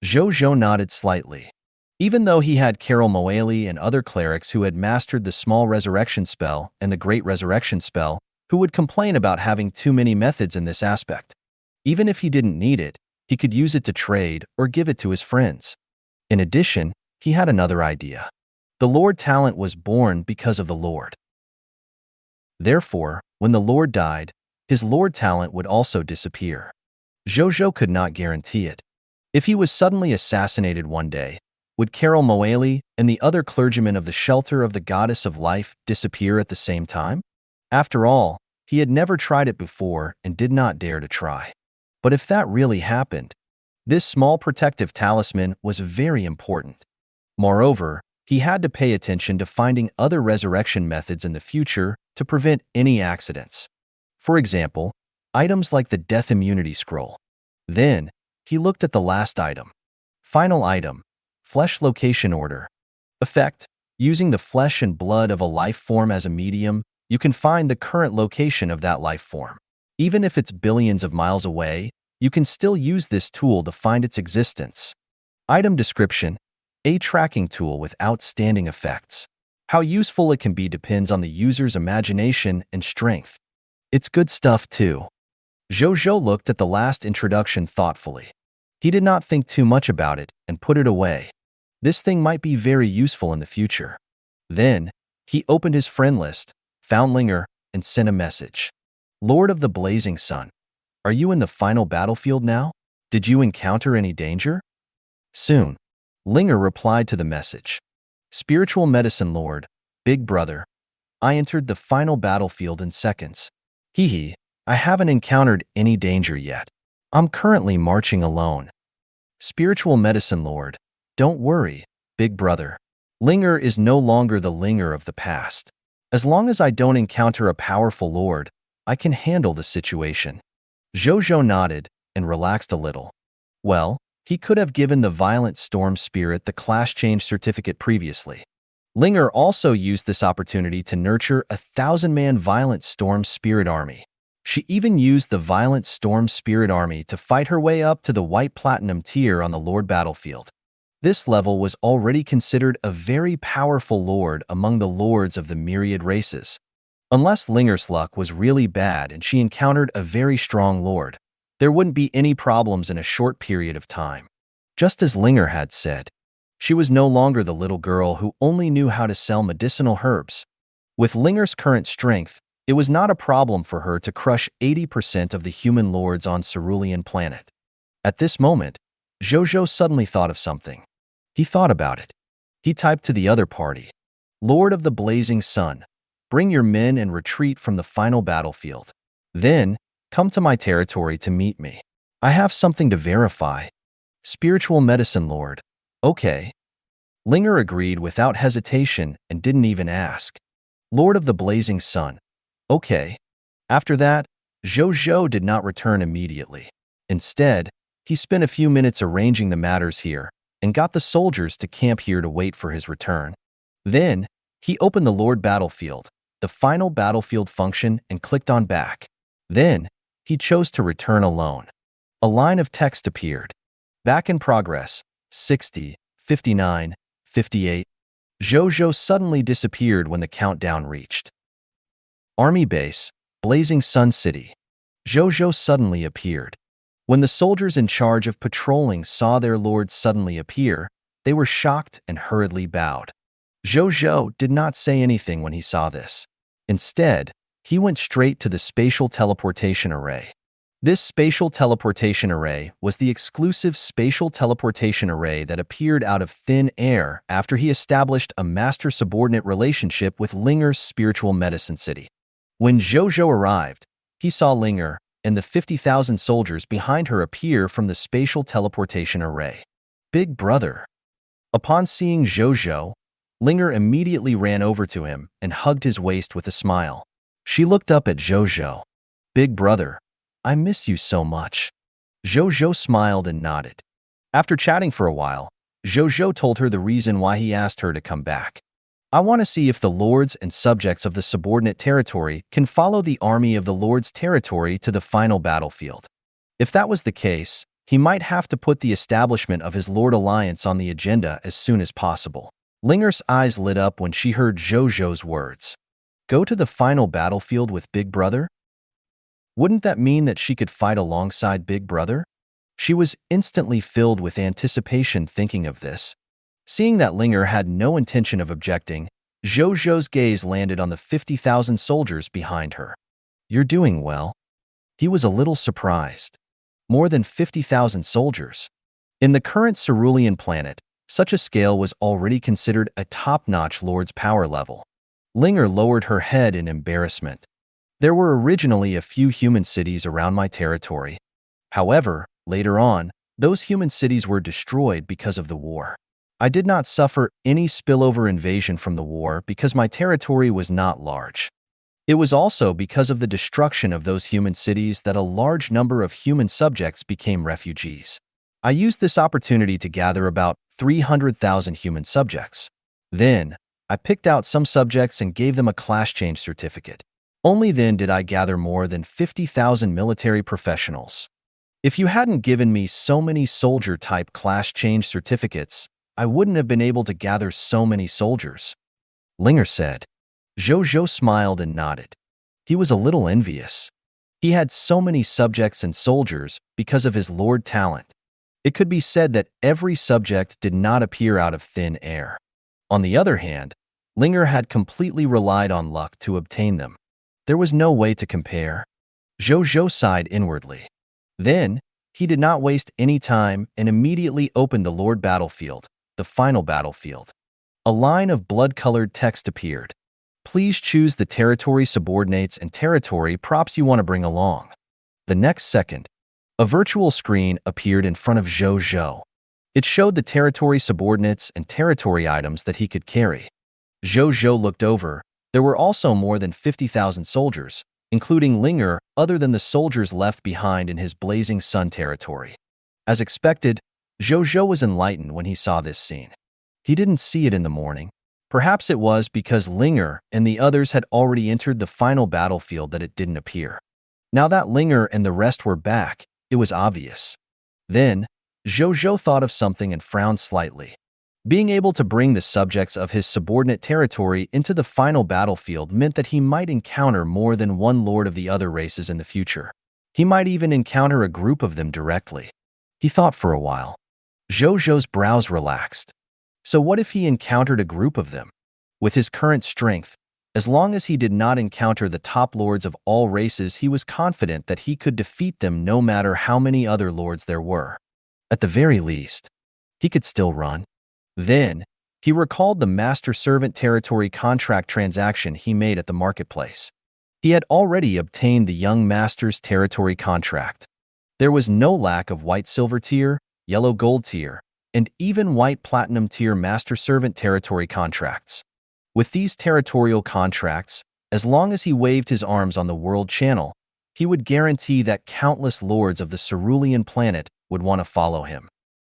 Zhou Zhou nodded slightly. Even though he had Carol Moali and other clerics who had mastered the small resurrection spell and the great resurrection spell, who would complain about having too many methods in this aspect. Even if he didn't need it, he could use it to trade or give it to his friends. In addition, he had another idea. The Lord talent was born because of the Lord. Therefore, when the Lord died, his Lord talent would also disappear. Zhou Zhou could not guarantee it. If he was suddenly assassinated one day, would Carol Moali and the other clergymen of the shelter of the goddess of life disappear at the same time? After all, he had never tried it before and did not dare to try. But if that really happened, this small protective talisman was very important. Moreover, he had to pay attention to finding other resurrection methods in the future to prevent any accidents. For example, items like the death immunity scroll. Then, he looked at the last item. Final item, flesh location order. Effect, using the flesh and blood of a life form as a medium, you can find the current location of that life form. Even if it's billions of miles away, you can still use this tool to find its existence. Item description, a tracking tool with outstanding effects. How useful it can be depends on the user's imagination and strength. It's good stuff too. Zhou Zhou looked at the last introduction thoughtfully. He did not think too much about it and put it away. This thing might be very useful in the future. Then, he opened his friend list, found Linger, and sent a message. Lord of the Blazing Sun, are you in the final battlefield now? Did you encounter any danger? Soon. Linger replied to the message. Spiritual Medicine Lord, Big Brother, I entered the final battlefield in seconds. I haven't encountered any danger yet. I'm currently marching alone. Spiritual Medicine Lord, don't worry, Big Brother. Linger is no longer the Linger of the past. As long as I don't encounter a powerful lord, I can handle the situation. Zhou Zhou nodded and relaxed a little. Well, he could have given the Violent Storm Spirit the class change certificate previously. Linger also used this opportunity to nurture a 1,000-man Violent Storm Spirit army. She even used the Violent Storm Spirit army to fight her way up to the White Platinum tier on the Lord battlefield. This level was already considered a very powerful lord among the lords of the myriad races. Unless Linger's luck was really bad and she encountered a very strong lord, there wouldn't be any problems in a short period of time. Just as Linger had said, she was no longer the little girl who only knew how to sell medicinal herbs. With Linger's current strength, it was not a problem for her to crush 80% of the human lords on Cerulean planet. At this moment, Zhou Zhou suddenly thought of something. He thought about it. He typed to the other party, Lord of the Blazing Sun, bring your men and retreat from the final battlefield. Then, come to my territory to meet me. I have something to verify. Spiritual Medicine Lord, okay. Linger agreed without hesitation and didn't even ask. Lord of the Blazing Sun, okay. After that, Zhou Zhou did not return immediately. Instead, he spent a few minutes arranging the matters here and got the soldiers to camp here to wait for his return. Then, he opened the Lord battlefield, the final battlefield function, and clicked on back. Then, he chose to return alone. A line of text appeared. Back in progress, 60, 59, 58. Zhou Zhou suddenly disappeared when the countdown reached. Army Base, Blazing Sun City. Zhou Zhou suddenly appeared. When the soldiers in charge of patrolling saw their lord suddenly appear, they were shocked and hurriedly bowed. Zhou Zhou did not say anything when he saw this. Instead, he went straight to the spatial teleportation array. This spatial teleportation array was the exclusive spatial teleportation array that appeared out of thin air after he established a master-subordinate relationship with Linger's spiritual medicine city. When Zhou Zhou arrived, he saw Linger and the 50,000 soldiers behind her appear from the spatial teleportation array. Big Brother. Upon seeing Zhou Zhou, Linger immediately ran over to him and hugged his waist with a smile. She looked up at Zhou Zhou. Big Brother, I miss you so much. Zhou Zhou smiled and nodded. After chatting for a while, Zhou Zhou told her the reason why he asked her to come back. I want to see if the lords and subjects of the subordinate territory can follow the army of the lord's territory to the final battlefield. If that was the case, he might have to put the establishment of his Lord Alliance on the agenda as soon as possible. Linger's eyes lit up when she heard Zhou Zhou's words. Go to the final battlefield with Big Brother? Wouldn't that mean that she could fight alongside Big Brother? She was instantly filled with anticipation thinking of this. Seeing that Linger had no intention of objecting, Zhou Zhou's gaze landed on the 50,000 soldiers behind her. You're doing well. He was a little surprised. More than 50,000 soldiers. In the current Cerulean planet, such a scale was already considered a top-notch lord's power level. Linger lowered her head in embarrassment. There were originally a few human cities around my territory. However, later on, those human cities were destroyed because of the war. I did not suffer any spillover invasion from the war because my territory was not large. It was also because of the destruction of those human cities that a large number of human subjects became refugees. I used this opportunity to gather about 300,000 human subjects. Then, I picked out some subjects and gave them a class change certificate. Only then did I gather more than 50,000 military professionals. If you hadn't given me so many soldier-type class change certificates, I wouldn't have been able to gather so many soldiers. Linger said. Zhou Zhou smiled and nodded. He was a little envious. He had so many subjects and soldiers because of his lord talent. It could be said that every subject did not appear out of thin air. On the other hand, Linger had completely relied on luck to obtain them. There was no way to compare. Zhou Zhou sighed inwardly. Then, he did not waste any time and immediately opened the Lord Battlefield, the final battlefield. A line of blood-colored text appeared. Please choose the territory subordinates and territory props you want to bring along. The next second, a virtual screen appeared in front of Zhou Zhou. It showed the territory subordinates and territory items that he could carry. Zhou Zhou looked over. There were also more than 50,000 soldiers, including Linger, other than the soldiers left behind in his Blazing Sun territory. As expected, Zhou Zhou was enlightened when he saw this scene. He didn't see it in the morning. Perhaps it was because Linger and the others had already entered the final battlefield that it didn't appear. Now that Linger and the rest were back, it was obvious. Then, Zhou Zhou thought of something and frowned slightly. Being able to bring the subjects of his subordinate territory into the final battlefield meant that he might encounter more than one lord of the other races in the future. He might even encounter a group of them directly. He thought for a while. Zhou Zhou's brows relaxed. So what if he encountered a group of them? With his current strength, as long as he did not encounter the top lords of all races, he was confident that he could defeat them no matter how many other lords there were. At the very least, he could still run. Then, he recalled the master-servant territory contract transaction he made at the marketplace. He had already obtained the young master's territory contract. There was no lack of white-silver tier, yellow-gold tier, and even white-platinum tier master-servant territory contracts. With these territorial contracts, as long as he waved his arms on the world channel, he would guarantee that countless lords of the Cerulean planet would want to follow him.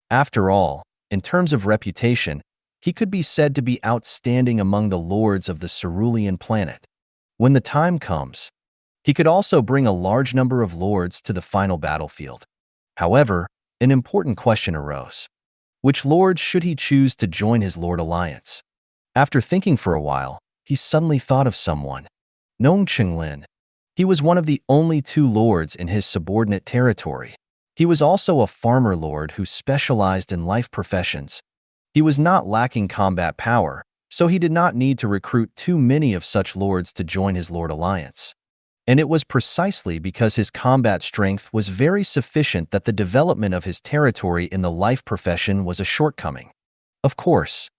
After all, in terms of reputation, he could be said to be outstanding among the lords of the Cerulean planet. When the time comes, he could also bring a large number of lords to the final battlefield. However, an important question arose. Which lords should he choose to join his Lord Alliance? After thinking for a while, he suddenly thought of someone. Nong Chenglin. He was one of the only two lords in his subordinate territory. He was also a farmer lord who specialized in life professions. He was not lacking combat power, so he did not need to recruit too many of such lords to join his Lord Alliance. And it was precisely because his combat strength was very sufficient that the development of his territory in the life profession was a shortcoming. Of course,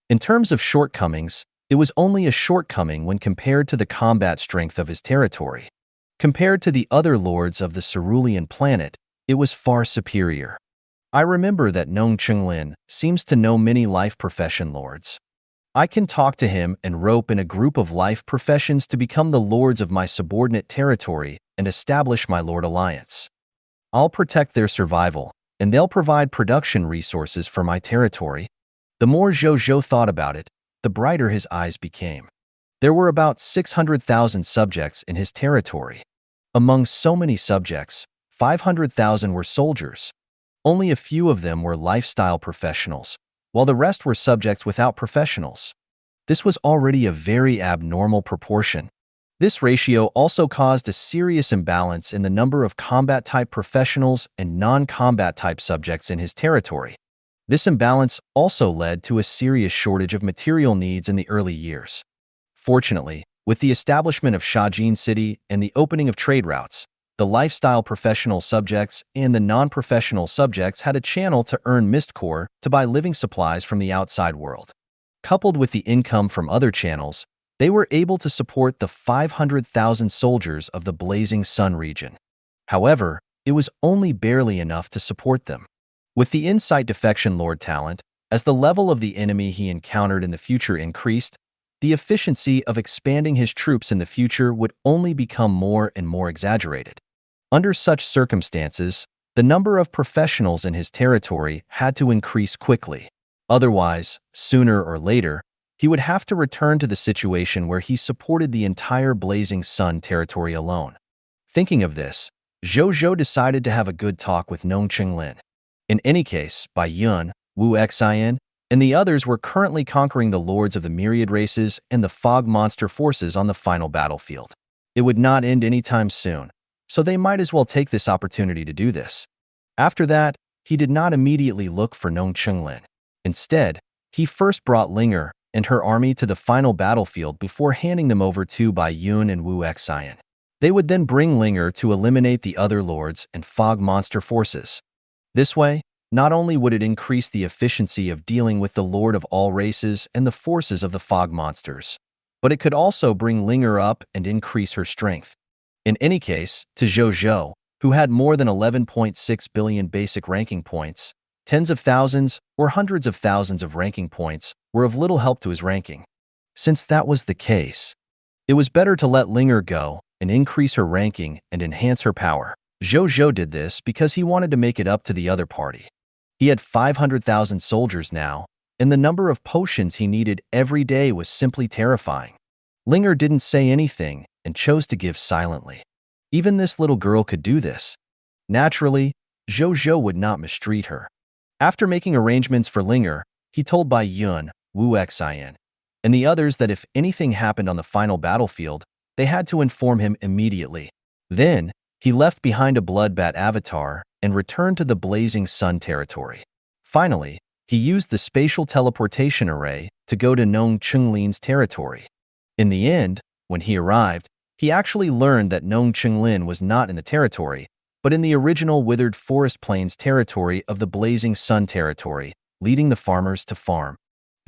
in terms of shortcomings, it was only a shortcoming when compared to the combat strength of his territory. Compared to the other lords of the Cerulean planet, it was far superior. I remember that Nong Chenglin seems to know many life profession lords. I can talk to him and rope in a group of life professions to become the lords of my subordinate territory and establish my Lord Alliance. I'll protect their survival, and they'll provide production resources for my territory. The more Zhou Zhou thought about it, the brighter his eyes became. There were about 600,000 subjects in his territory. Among so many subjects, 500,000 were soldiers. Only a few of them were lifestyle professionals, while the rest were subjects without professionals. This was already a very abnormal proportion. This ratio also caused a serious imbalance in the number of combat-type professionals and non-combat-type subjects in his territory. This imbalance also led to a serious shortage of material needs in the early years. Fortunately, with the establishment of Shajin City and the opening of trade routes, the lifestyle professional subjects and the non-professional subjects had a channel to earn mist core to buy living supplies from the outside world. Coupled with the income from other channels, they were able to support the 500,000 soldiers of the Blazing Sun region. However, it was only barely enough to support them. With the Insight Defection Lord talent, as the level of the enemy he encountered in the future increased, the efficiency of expanding his troops in the future would only become more and more exaggerated. Under such circumstances, the number of professionals in his territory had to increase quickly. Otherwise, sooner or later, he would have to return to the situation where he supported the entire Blazing Sun territory alone. Thinking of this, Zhou Zhou decided to have a good talk with Nong Chenglin. In any case, Bai Yun, Wu Xian, and the others were currently conquering the lords of the myriad races and the fog monster forces on the final battlefield. It would not end anytime soon, so they might as well take this opportunity to do this. After that, he did not immediately look for Nong Chenglin. Instead, he first brought Linger and her army to the final battlefield before handing them over to Bai Yun and Wu Xian. They would then bring Linger to eliminate the other lords and fog monster forces. This way, not only would it increase the efficiency of dealing with the Lord of all races and the forces of the fog monsters, but it could also bring Linger up and increase her strength. In any case, to Zhou Zhou, who had more than 11.6 billion basic ranking points, tens of thousands or hundreds of thousands of ranking points were of little help to his ranking. Since that was the case, it was better to let Linger go and increase her ranking and enhance her power. Zhou Zhou did this because he wanted to make it up to the other party. He had 500,000 soldiers now, and the number of potions he needed every day was simply terrifying. Linger didn't say anything and chose to give silently. Even this little girl could do this. Naturally, Zhou Zhou would not mistreat her. After making arrangements for Linger, he told Bai Yun, Wu Xian, and the others that if anything happened on the final battlefield, they had to inform him immediately. Then, he left behind a bloodbat avatar and returned to the Blazing Sun territory. Finally, he used the spatial teleportation array to go to Nong Chenglin's territory. In the end, when he arrived, he actually learned that Nong Chenglin was not in the territory, but in the original Withered Forest Plains territory of the Blazing Sun territory, leading the farmers to farm.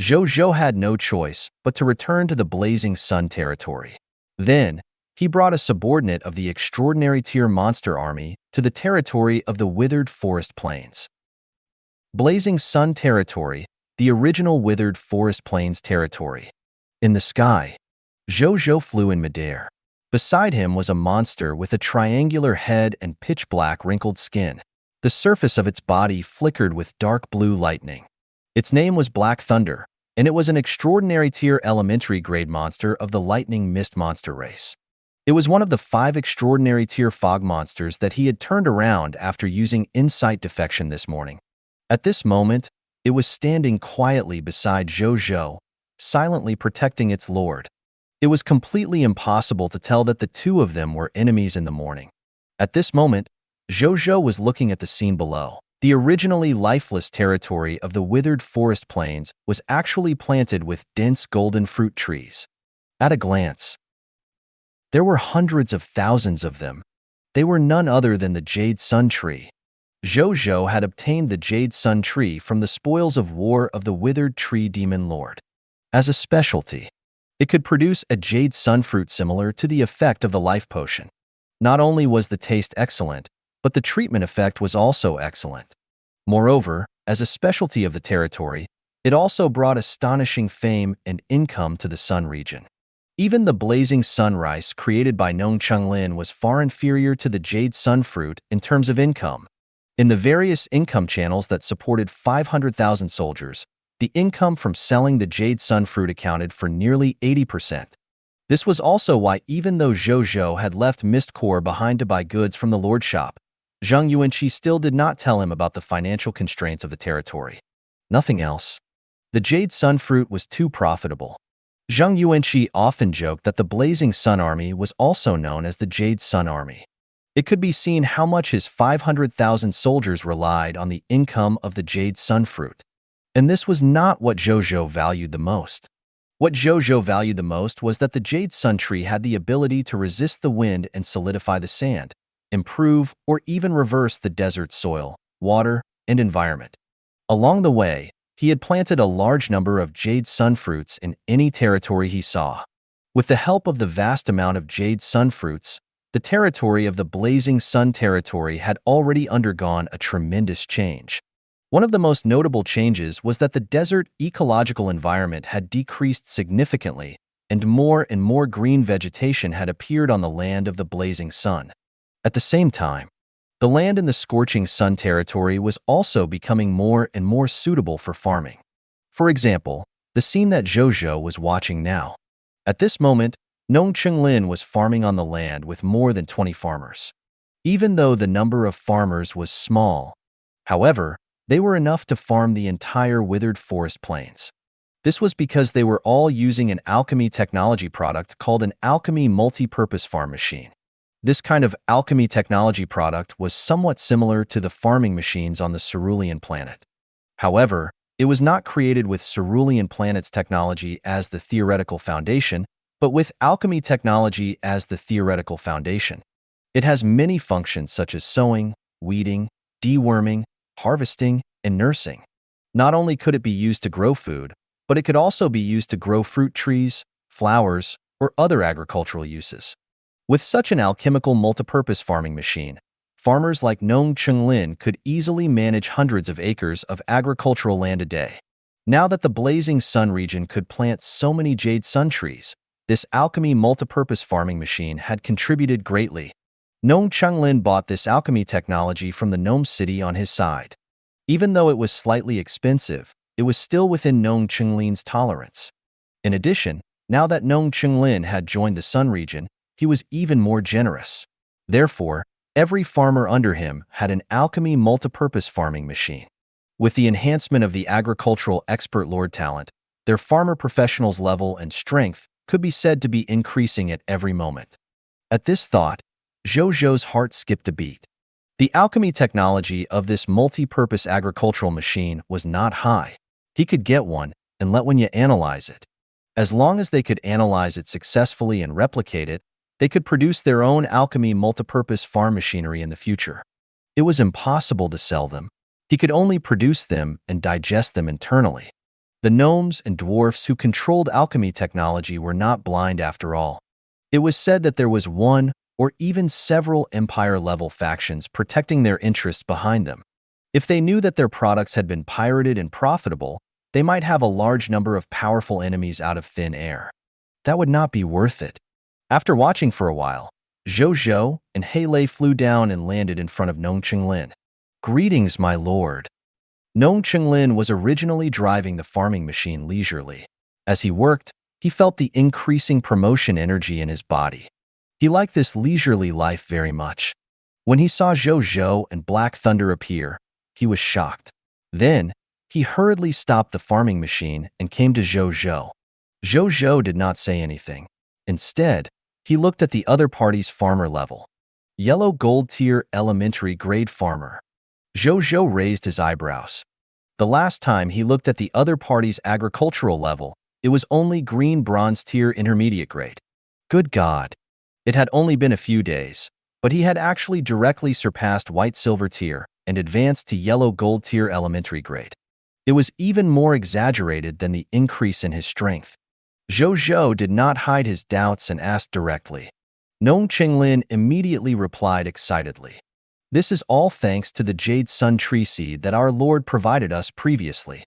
Zhou Zhou had no choice but to return to the Blazing Sun territory. Then, he brought a subordinate of the Extraordinary Tier Monster Army to the territory of the Withered Forest Plains. Blazing Sun territory, the original Withered Forest Plains territory. In the sky, Zhou Zhou flew in midair. Beside him was a monster with a triangular head and pitch-black wrinkled skin. The surface of its body flickered with dark blue lightning. Its name was Black Thunder, and it was an extraordinary tier elementary grade monster of the lightning mist monster race. It was one of the 5 extraordinary tier fog monsters that he had turned around after using Insight Defection this morning. At this moment, it was standing quietly beside Zhou Zhou, silently protecting its lord. It was completely impossible to tell that the two of them were enemies in the morning. At this moment, Zhou Zhou was looking at the scene below. The originally lifeless territory of the Withered Forest Plains was actually planted with dense golden fruit trees. At a glance, there were hundreds of thousands of them. They were none other than the Jade Sun Tree. Zhou Zhou had obtained the Jade Sun Tree from the spoils of war of the Withered Tree Demon Lord. As a specialty, it could produce a Jade Sun fruit similar to the effect of the life potion. Not only was the taste excellent, but the treatment effect was also excellent. Moreover, as a specialty of the territory, it also brought astonishing fame and income to the Sun region. Even the blazing sun rice created by Nong Chenglin was far inferior to the Jade Sun fruit in terms of income. In the various income channels that supported 500,000 soldiers, the income from selling the Jade Sun fruit accounted for nearly 80%. This was also why even though Zhou Zhou had left Mist Core behind to buy goods from the Lord Shop, Zhang Yuanqi still did not tell him about the financial constraints of the territory. Nothing else. The Jade Sun fruit was too profitable. Zhang Yuanqi often joked that the Blazing Sun Army was also known as the Jade Sun Army. It could be seen how much his 500,000 soldiers relied on the income of the Jade Sun fruit. And this was not what Zhou Zhou valued the most. What Zhou Zhou valued the most was that the Jade Sun tree had the ability to resist the wind and solidify the sand, improve or even reverse the desert's soil, water, and environment. Along the way, he had planted a large number of Jade Sun fruits in any territory he saw. With the help of the vast amount of Jade Sun fruits, the territory of the Blazing Sun territory had already undergone a tremendous change. One of the most notable changes was that the desert ecological environment had decreased significantly, and more green vegetation had appeared on the land of the Blazing Sun. At the same time, the land in the Scorching Sun territory was also becoming more and more suitable for farming. For example, the scene that Zhou Zhou was watching now. At this moment, Nong Chenglin was farming on the land with more than 20 farmers. Even though the number of farmers was small, however, they were enough to farm the entire withered forest plains. This was because they were all using an alchemy technology product called an alchemy multi-purpose farm machine. This kind of alchemy technology product was somewhat similar to the farming machines on the Cerulean planet. However, it was not created with Cerulean planet's technology as the theoretical foundation, but with alchemy technology as the theoretical foundation. It has many functions such as sowing, weeding, deworming, harvesting, and nursing. Not only could it be used to grow food, but it could also be used to grow fruit trees, flowers, or other agricultural uses. With such an alchemical multipurpose farming machine, farmers like Nong Chenglin could easily manage hundreds of acres of agricultural land a day. Now that the Blazing Sun region could plant so many Jade Sun trees, this alchemy multipurpose farming machine had contributed greatly. Nong Chenglin bought this alchemy technology from the Gnome City on his side. Even though it was slightly expensive, it was still within Nong Chenglin's tolerance. In addition, now that Nong Chenglin had joined the Sun region, he was even more generous. Therefore, every farmer under him had an alchemy multipurpose farming machine. With the enhancement of the agricultural expert lord talent, their farmer professionals' level and strength could be said to be increasing at every moment. At this thought, Zhou Zhou's heart skipped a beat. The alchemy technology of this multi-purpose agricultural machine was not high. He could get one and let Wenya analyze it. As long as they could analyze it successfully and replicate it, they could produce their own alchemy multipurpose farm machinery in the future. It was impossible to sell them. He could only produce them and digest them internally. The gnomes and dwarfs who controlled alchemy technology were not blind after all. It was said that there was one or even several empire-level factions protecting their interests behind them. If they knew that their products had been pirated and profitable, they might have a large number of powerful enemies out of thin air. That would not be worth it. After watching for a while, Zhou Zhou and He Lei flew down and landed in front of Nong Chenglin. "Greetings, my lord." Nong Chenglin was originally driving the farming machine leisurely. As he worked, he felt the increasing promotion energy in his body. He liked this leisurely life very much. When he saw Zhou Zhou and Black Thunder appear, he was shocked. Then, he hurriedly stopped the farming machine and came to Zhou Zhou. Zhou Zhou did not say anything. Instead, he looked at the other party's farmer level. Yellow gold tier elementary grade farmer. Zhou Zhou raised his eyebrows. The last time he looked at the other party's agricultural level, it was only green bronze tier intermediate grade. Good God. It had only been a few days, but he had actually directly surpassed white silver tier and advanced to yellow gold tier elementary grade. It was even more exaggerated than the increase in his strength. Zhou Zhou did not hide his doubts and asked directly. Nong Chenglin immediately replied excitedly. "This is all thanks to the Jade Sun tree seed that our Lord provided us previously.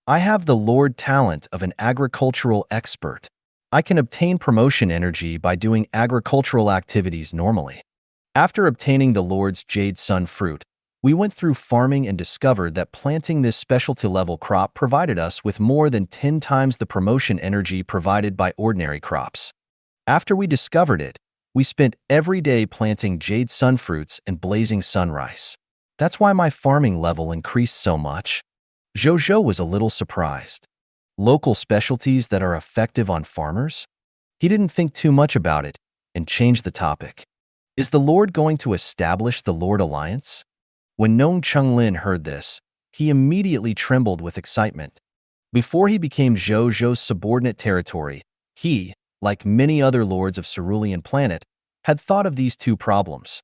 I have the Lord talent of an agricultural expert. I can obtain promotion energy by doing agricultural activities normally. After obtaining the Lord's Jade Sun fruit, we went through farming and discovered that planting this specialty level crop provided us with more than 10 times the promotion energy provided by ordinary crops. After we discovered it, We spent every day planting jade sunfruits and blazing sunrise. That's why my farming level increased so much. Zhou Zhou was a little surprised. Local specialties that are effective on farmers? He didn't think too much about it and changed the topic. Is the Lord going to establish the Lord Alliance? When Nong Chunlin heard this, he immediately trembled with excitement. Before he became Zhou Zhou's subordinate territory, he, like many other lords of Cerulean planet, had thought of these two problems.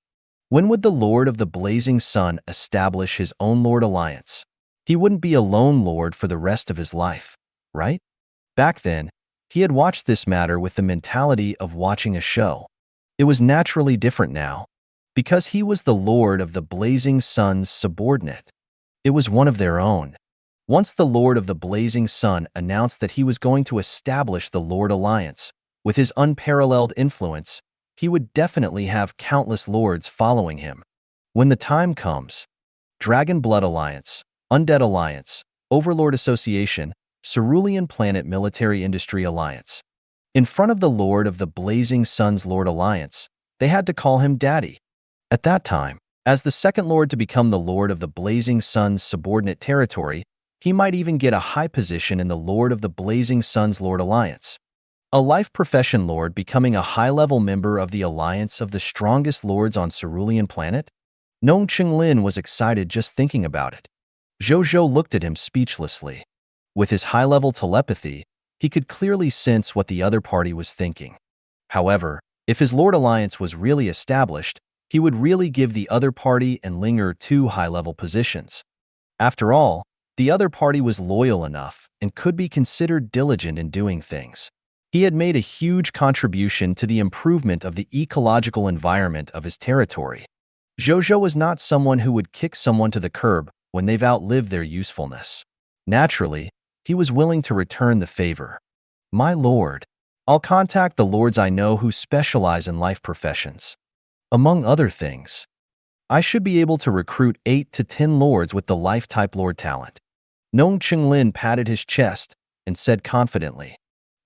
When would the Lord of the Blazing Sun establish his own Lord Alliance? He wouldn't be a lone lord for the rest of his life, right? Back then, he had watched this matter with the mentality of watching a show. It was naturally different now, because he was the Lord of the Blazing Sun's subordinate. It was one of their own. Once the Lord of the Blazing Sun announced that he was going to establish the Lord Alliance, with his unparalleled influence, he would definitely have countless lords following him. When the time comes, Dragon Blood Alliance, Undead Alliance, Overlord Association, Cerulean Planet Military Industry Alliance. In front of the Lord of the Blazing Sun's Lord Alliance, they had to call him Daddy. At that time, as the second Lord to become the Lord of the Blazing Sun's subordinate territory, he might even get a high position in the Lord of the Blazing Sun's Lord Alliance. A life profession Lord becoming a high-level member of the Alliance of the strongest lords on Cerulean planet? Nong Chunlin was excited just thinking about it. Zhou Zhou looked at him speechlessly. With his high-level telepathy, he could clearly sense what the other party was thinking. However, if his Lord Alliance was really established, he would really give the other party and Linger two high-level positions. After all, the other party was loyal enough and could be considered diligent in doing things. He had made a huge contribution to the improvement of the ecological environment of his territory. Zhou Zhou was not someone who would kick someone to the curb when they've outlived their usefulness. Naturally, he was willing to return the favor. My lord, I'll contact the lords I know who specialize in life professions. Among other things, I should be able to recruit 8 to 10 lords with the life-type lord talent. Nong Chunlin patted his chest and said confidently.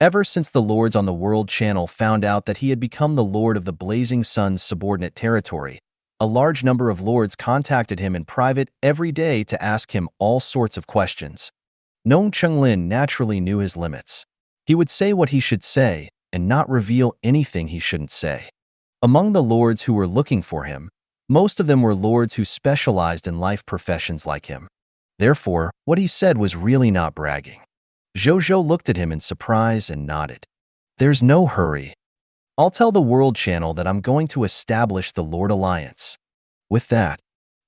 Ever since the lords on the World Channel found out that he had become the Lord of the Blazing Sun's subordinate territory, a large number of lords contacted him in private every day to ask him all sorts of questions. Nong Chunlin naturally knew his limits. He would say what he should say and not reveal anything he shouldn't say. Among the lords who were looking for him, most of them were lords who specialized in life professions like him. Therefore, what he said was really not bragging. Zhou Zhou looked at him in surprise and nodded. There's no hurry. I'll tell the World Channel that I'm going to establish the Lord Alliance. With that,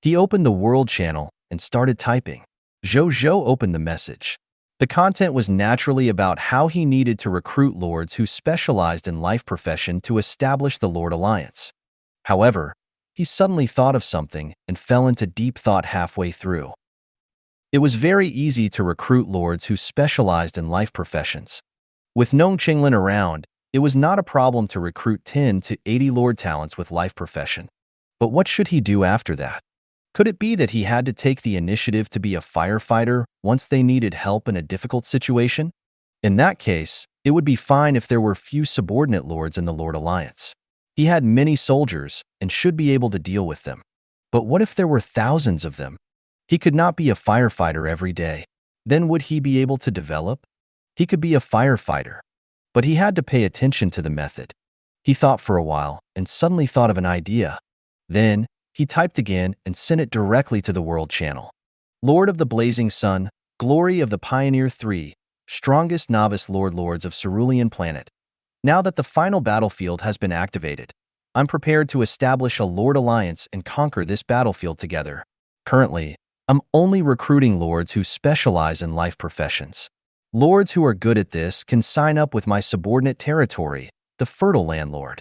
he opened the World Channel and started typing. Zhou Zhou opened the message. The content was naturally about how he needed to recruit lords who specialized in life profession to establish the Lord Alliance. However, he suddenly thought of something and fell into deep thought halfway through. It was very easy to recruit lords who specialized in life professions. With Nong Chunlin around, it was not a problem to recruit 10 to 80 lord talents with life profession. But what should he do after that? Could it be that he had to take the initiative to be a firefighter once they needed help in a difficult situation? In that case, it would be fine if there were few subordinate lords in the Lord Alliance. He had many soldiers and should be able to deal with them. But what if there were thousands of them? He could not be a firefighter every day. Then would he be able to develop? He could be a firefighter, but he had to pay attention to the method. He thought for a while and suddenly thought of an idea. Then, he typed again and sent it directly to the World Channel. Lord of the Blazing Sun, glory of the Pioneer 3, strongest novice lords of Cerulean planet. Now that the final battlefield has been activated, I'm prepared to establish a Lord Alliance and conquer this battlefield together. Currently, I'm only recruiting lords who specialize in life professions. Lords who are good at this can sign up with my subordinate territory, the Fertile Landlord.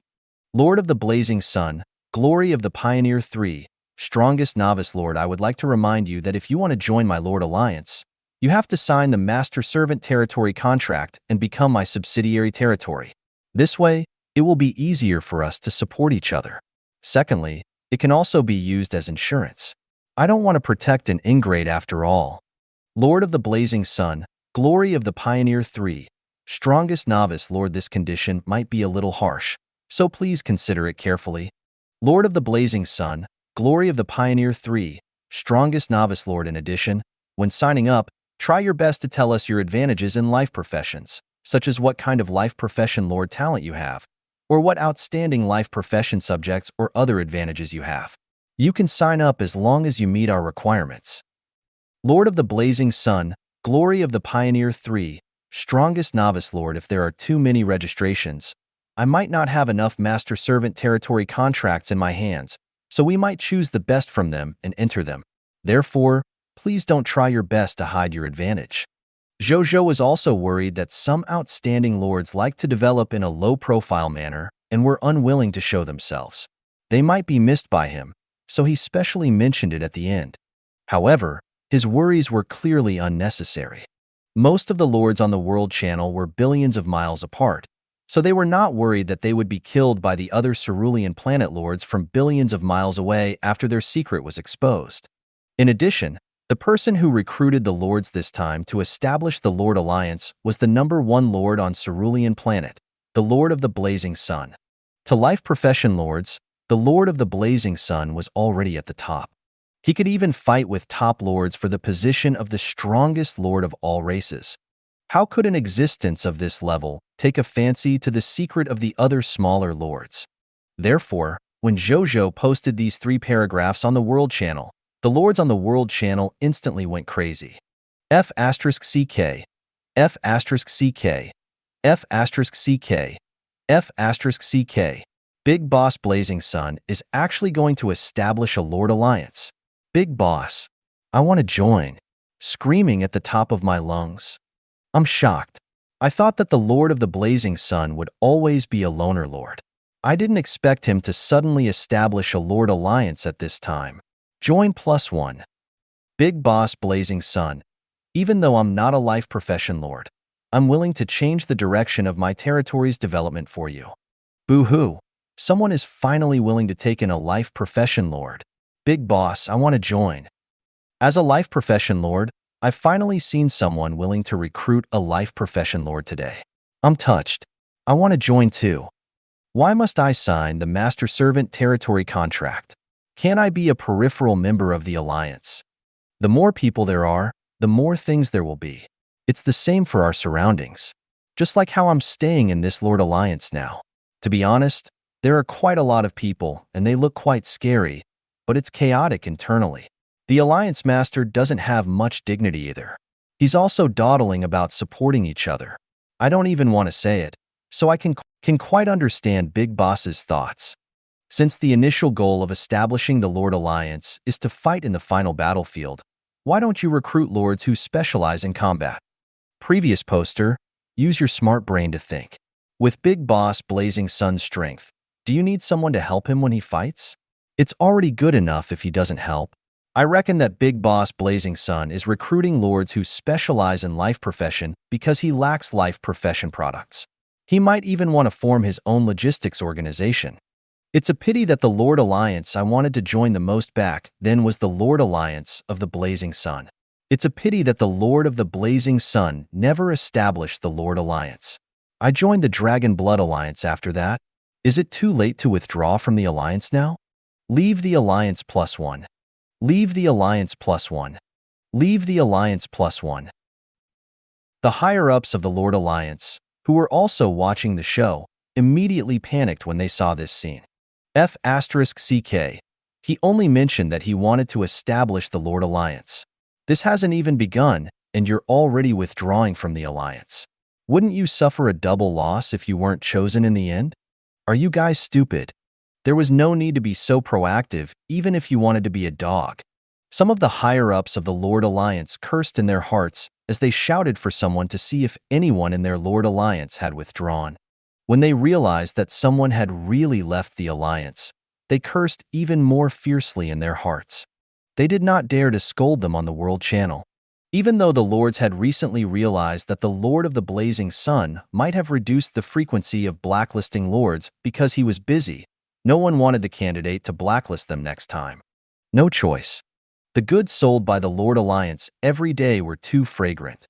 Lord of the Blazing Sun, glory of the Pioneer 3, strongest novice lord, I would like to remind you that if you want to join my Lord Alliance, you have to sign the Master Servant Territory contract and become my subsidiary territory. This way, it will be easier for us to support each other. Secondly, it can also be used as insurance. I don't want to protect an ingrate after all. Lord of the Blazing Sun, glory of the Pioneer 3, strongest novice lord, this condition might be a little harsh, so please consider it carefully. Lord of the Blazing Sun, Glory of the Pioneer 3, Strongest Novice Lord in addition. When signing up, try your best to tell us your advantages in life professions, such as what kind of life profession Lord talent you have, or what outstanding life profession subjects or other advantages you have. You can sign up as long as you meet our requirements. Lord of the Blazing Sun, Glory of the Pioneer 3, Strongest Novice Lord. If there are too many registrations, I might not have enough Master Servant territory contracts in my hands, so we might choose the best from them and enter them. Therefore, please don't try your best to hide your advantage. Zhou Zhou was also worried that some outstanding lords like to develop in a low-profile manner and were unwilling to show themselves. They might be missed by him, so he specially mentioned it at the end. However, his worries were clearly unnecessary. Most of the lords on the World Channel were billions of miles apart, so they were not worried that they would be killed by the other Cerulean planet lords from billions of miles away after their secret was exposed. In addition, the person who recruited the lords this time to establish the Lord Alliance was the #1 lord on Cerulean planet, the Lord of the Blazing Sun. To life profession lords, the Lord of the Blazing Sun was already at the top. He could even fight with top lords for the position of the strongest lord of all races. How could an existence of this level take a fancy to the secret of the other smaller lords? Therefore, when Zhou Zhou posted these 3 paragraphs on the World Channel, the lords on the World Channel instantly went crazy. F*CK, F*CK, F*CK, F*CK. Big Boss Blazing Sun is actually going to establish a Lord Alliance. Big Boss, I want to join. Screaming at the top of my lungs. I'm shocked. I thought that the Lord of the Blazing Sun would always be a loner lord. I didn't expect him to suddenly establish a Lord Alliance at this time. Join +1. Big Boss Blazing Sun. Even though I'm not a life profession lord, I'm willing to change the direction of my territory's development for you. Boo-hoo. Someone is finally willing to take in a life profession lord. Big Boss, I want to join. As a life profession lord, I've finally seen someone willing to recruit a life profession lord today. I'm touched. I want to join too. Why must I sign the Master Servant territory contract? Can't I be a peripheral member of the Alliance? The more people there are, the more things there will be. It's the same for our surroundings. Just like how I'm staying in this Lord Alliance now. To be honest, there are quite a lot of people, and they look quite scary, but it's chaotic internally. The Alliance Master doesn't have much dignity either. He's also dawdling about supporting each other. I don't even want to say it, so I can quite understand Big Boss's thoughts. Since the initial goal of establishing the Lord Alliance is to fight in the final battlefield, why don't you recruit lords who specialize in combat? Previous poster, use your smart brain to think. With Big Boss Blazing Sun's strength, do you need someone to help him when he fights? It's already good enough if he doesn't help. I reckon that Big Boss Blazing Sun is recruiting lords who specialize in life profession because he lacks life profession products. He might even want to form his own logistics organization. It's a pity that the Lord Alliance I wanted to join the most back then was the Lord Alliance of the Blazing Sun. It's a pity that the Lord of the Blazing Sun never established the Lord Alliance. I joined the Dragon Blood Alliance after that. Is it too late to withdraw from the Alliance now? Leave the Alliance +1. Leave the Alliance +1. Leave the Alliance +1. The higher-ups of the Lord Alliance, who were also watching the show, immediately panicked when they saw this scene. F*CK. He only mentioned that he wanted to establish the Lord Alliance. This hasn't even begun, and you're already withdrawing from the Alliance. Wouldn't you suffer a double loss if you weren't chosen in the end? Are you guys stupid? There was no need to be so proactive, even if you wanted to be a dog. Some of the higher-ups of the Lord Alliance cursed in their hearts as they shouted for someone to see if anyone in their Lord Alliance had withdrawn. When they realized that someone had really left the Alliance, they cursed even more fiercely in their hearts. They did not dare to scold them on the World Channel. Even though the lords had recently realized that the Lord of the Blazing Sun might have reduced the frequency of blacklisting lords because he was busy, no one wanted the candidate to blacklist them next time. No choice. The goods sold by the Lord Alliance every day were too fragrant.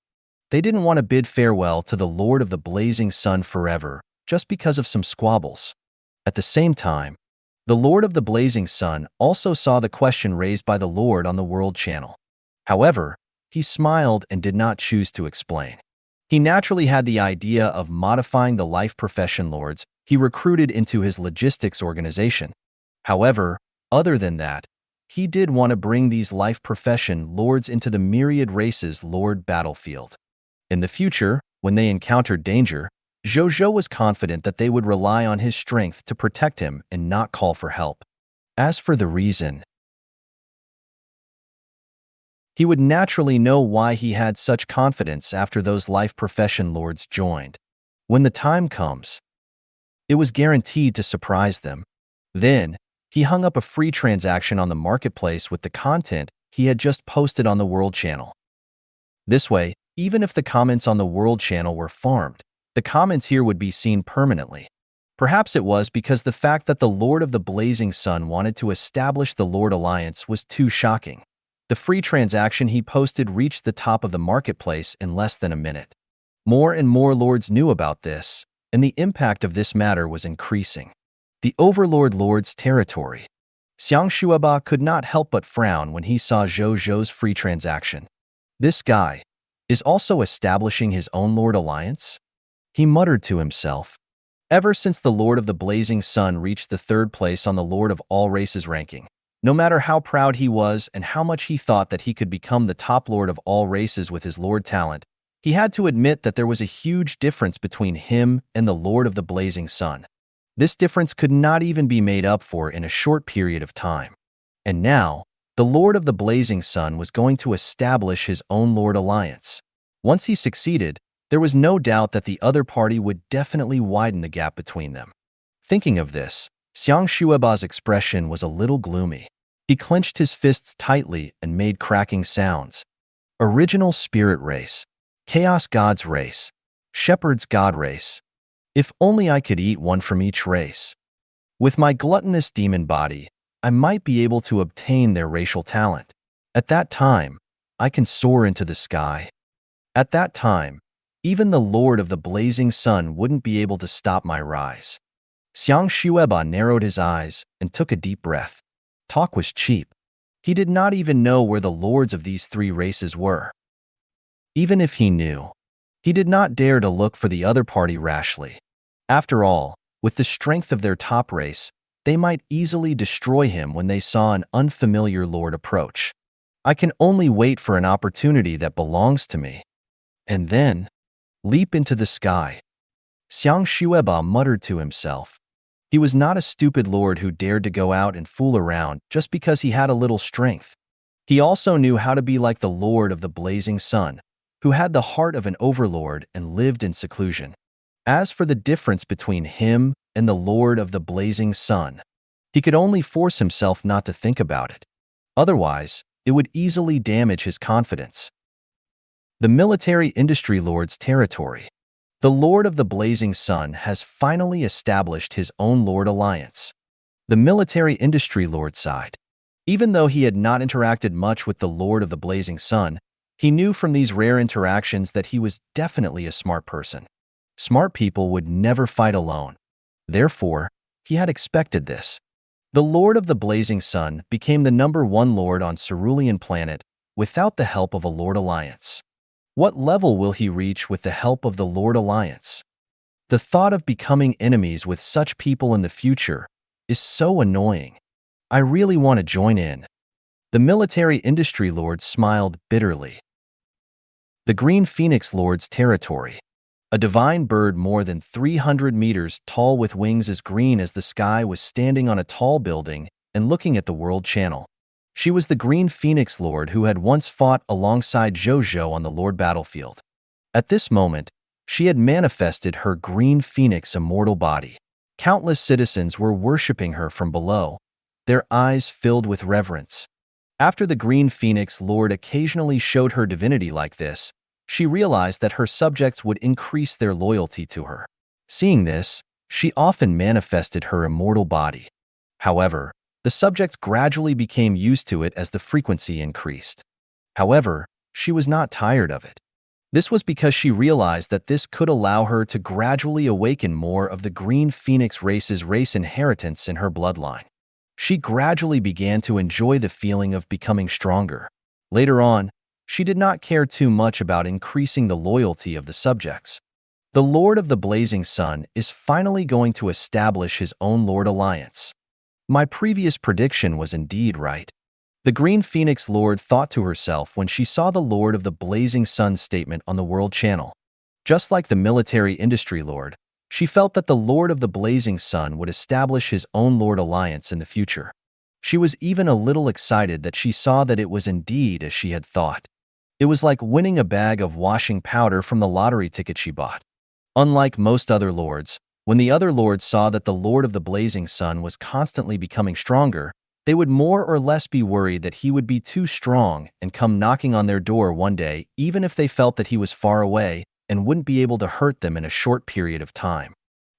They didn't want to bid farewell to the Lord of the Blazing Sun forever, just because of some squabbles. At the same time, the Lord of the Blazing Sun also saw the question raised by the Lord on the World Channel. However, he smiled and did not choose to explain. He naturally had the idea of modifying the life profession lords he recruited into his logistics organization. However, other than that, he did want to bring these life profession lords into the myriad races lord battlefield. In the future, when they encountered danger, Zhou Zhou was confident that they would rely on his strength to protect him and not call for help. As for the reason, he would naturally know why he had such confidence after those life profession lords joined. When the time comes, it was guaranteed to surprise them. Then, he hung up a free transaction on the marketplace with the content he had just posted on the World Channel. This way, even if the comments on the World Channel were farmed, the comments here would be seen permanently. Perhaps it was because the fact that the Lord of the Blazing Sun wanted to establish the Lord Alliance was too shocking. The free transaction he posted reached the top of the marketplace in less than a minute. More and more lords knew about this, and the impact of this matter was increasing. The Overlord Lord's territory. Xiang Shuaba could not help but frown when he saw Zhou Zhou's free transaction. This guy is also establishing his own Lord Alliance? He muttered to himself. Ever since the Lord of the Blazing Sun reached the third place on the Lord of all races ranking, no matter how proud he was and how much he thought that he could become the top Lord of all races with his Lord talent, he had to admit that there was a huge difference between him and the Lord of the Blazing Sun. This difference could not even be made up for in a short period of time. And now, the Lord of the Blazing Sun was going to establish his own Lord Alliance. Once he succeeded, there was no doubt that the other party would definitely widen the gap between them. Thinking of this, Xiang Shueba's expression was a little gloomy. He clenched his fists tightly and made cracking sounds. Original Spirit Race. Chaos God's Race. Shepherd's God Race. If only I could eat one from each race. With my gluttonous demon body, I might be able to obtain their racial talent. At that time, I can soar into the sky. At that time, even the Lord of the Blazing Sun wouldn't be able to stop my rise. Xiang Shueba narrowed his eyes and took a deep breath. Talk was cheap. He did not even know where the lords of these three races were. Even if he knew, he did not dare to look for the other party rashly. After all, with the strength of their top race, they might easily destroy him when they saw an unfamiliar lord approach. I can only wait for an opportunity that belongs to me. And then, leap into the sky. Xiang Shueba muttered to himself. He was not a stupid lord who dared to go out and fool around just because he had a little strength. He also knew how to be like the Lord of the Blazing Sun, who had the heart of an overlord and lived in seclusion. As for the difference between him and the Lord of the Blazing Sun, he could only force himself not to think about it. Otherwise, it would easily damage his confidence. The Military Industry Lord's territory. The Lord of the Blazing Sun has finally established his own Lord Alliance. The Military Industry Lord sighed. Even though he had not interacted much with the Lord of the Blazing Sun, he knew from these rare interactions that he was definitely a smart person. Smart people would never fight alone. Therefore, he had expected this. The Lord of the Blazing Sun became the #1 Lord on Cerulean Planet without the help of a Lord Alliance. What level will he reach with the help of the Lord Alliance? The thought of becoming enemies with such people in the future is so annoying. I really want to join in. The Military Industry Lord smiled bitterly. The Green Phoenix Lord's territory. A divine bird more than 300 meters tall with wings as green as the sky was standing on a tall building and looking at the World Channel. She was the Green Phoenix Lord who had once fought alongside Zhou Zhou on the Lord battlefield. At this moment, she had manifested her Green Phoenix immortal body. Countless citizens were worshipping her from below, their eyes filled with reverence. After the Green Phoenix Lord occasionally showed her divinity like this, she realized that her subjects would increase their loyalty to her. Seeing this, she often manifested her immortal body. However, the subjects gradually became used to it as the frequency increased. However, she was not tired of it. This was because she realized that this could allow her to gradually awaken more of the Green Phoenix race's race inheritance in her bloodline. She gradually began to enjoy the feeling of becoming stronger. Later on, she did not care too much about increasing the loyalty of the subjects. The Lord of the Blazing Sun is finally going to establish his own Lord Alliance. My previous prediction was indeed right. The Green Phoenix Lord thought to herself when she saw the Lord of the Blazing Sun statement on the World Channel. Just like the military industry lord, she felt that the Lord of the Blazing Sun would establish his own Lord Alliance in the future. She was even a little excited that she saw that it was indeed as she had thought. It was like winning a bag of washing powder from the lottery ticket she bought. Unlike most other lords, when the other lords saw that the Lord of the Blazing Sun was constantly becoming stronger, they would more or less be worried that he would be too strong and come knocking on their door one day, even if they felt that he was far away and wouldn't be able to hurt them in a short period of time.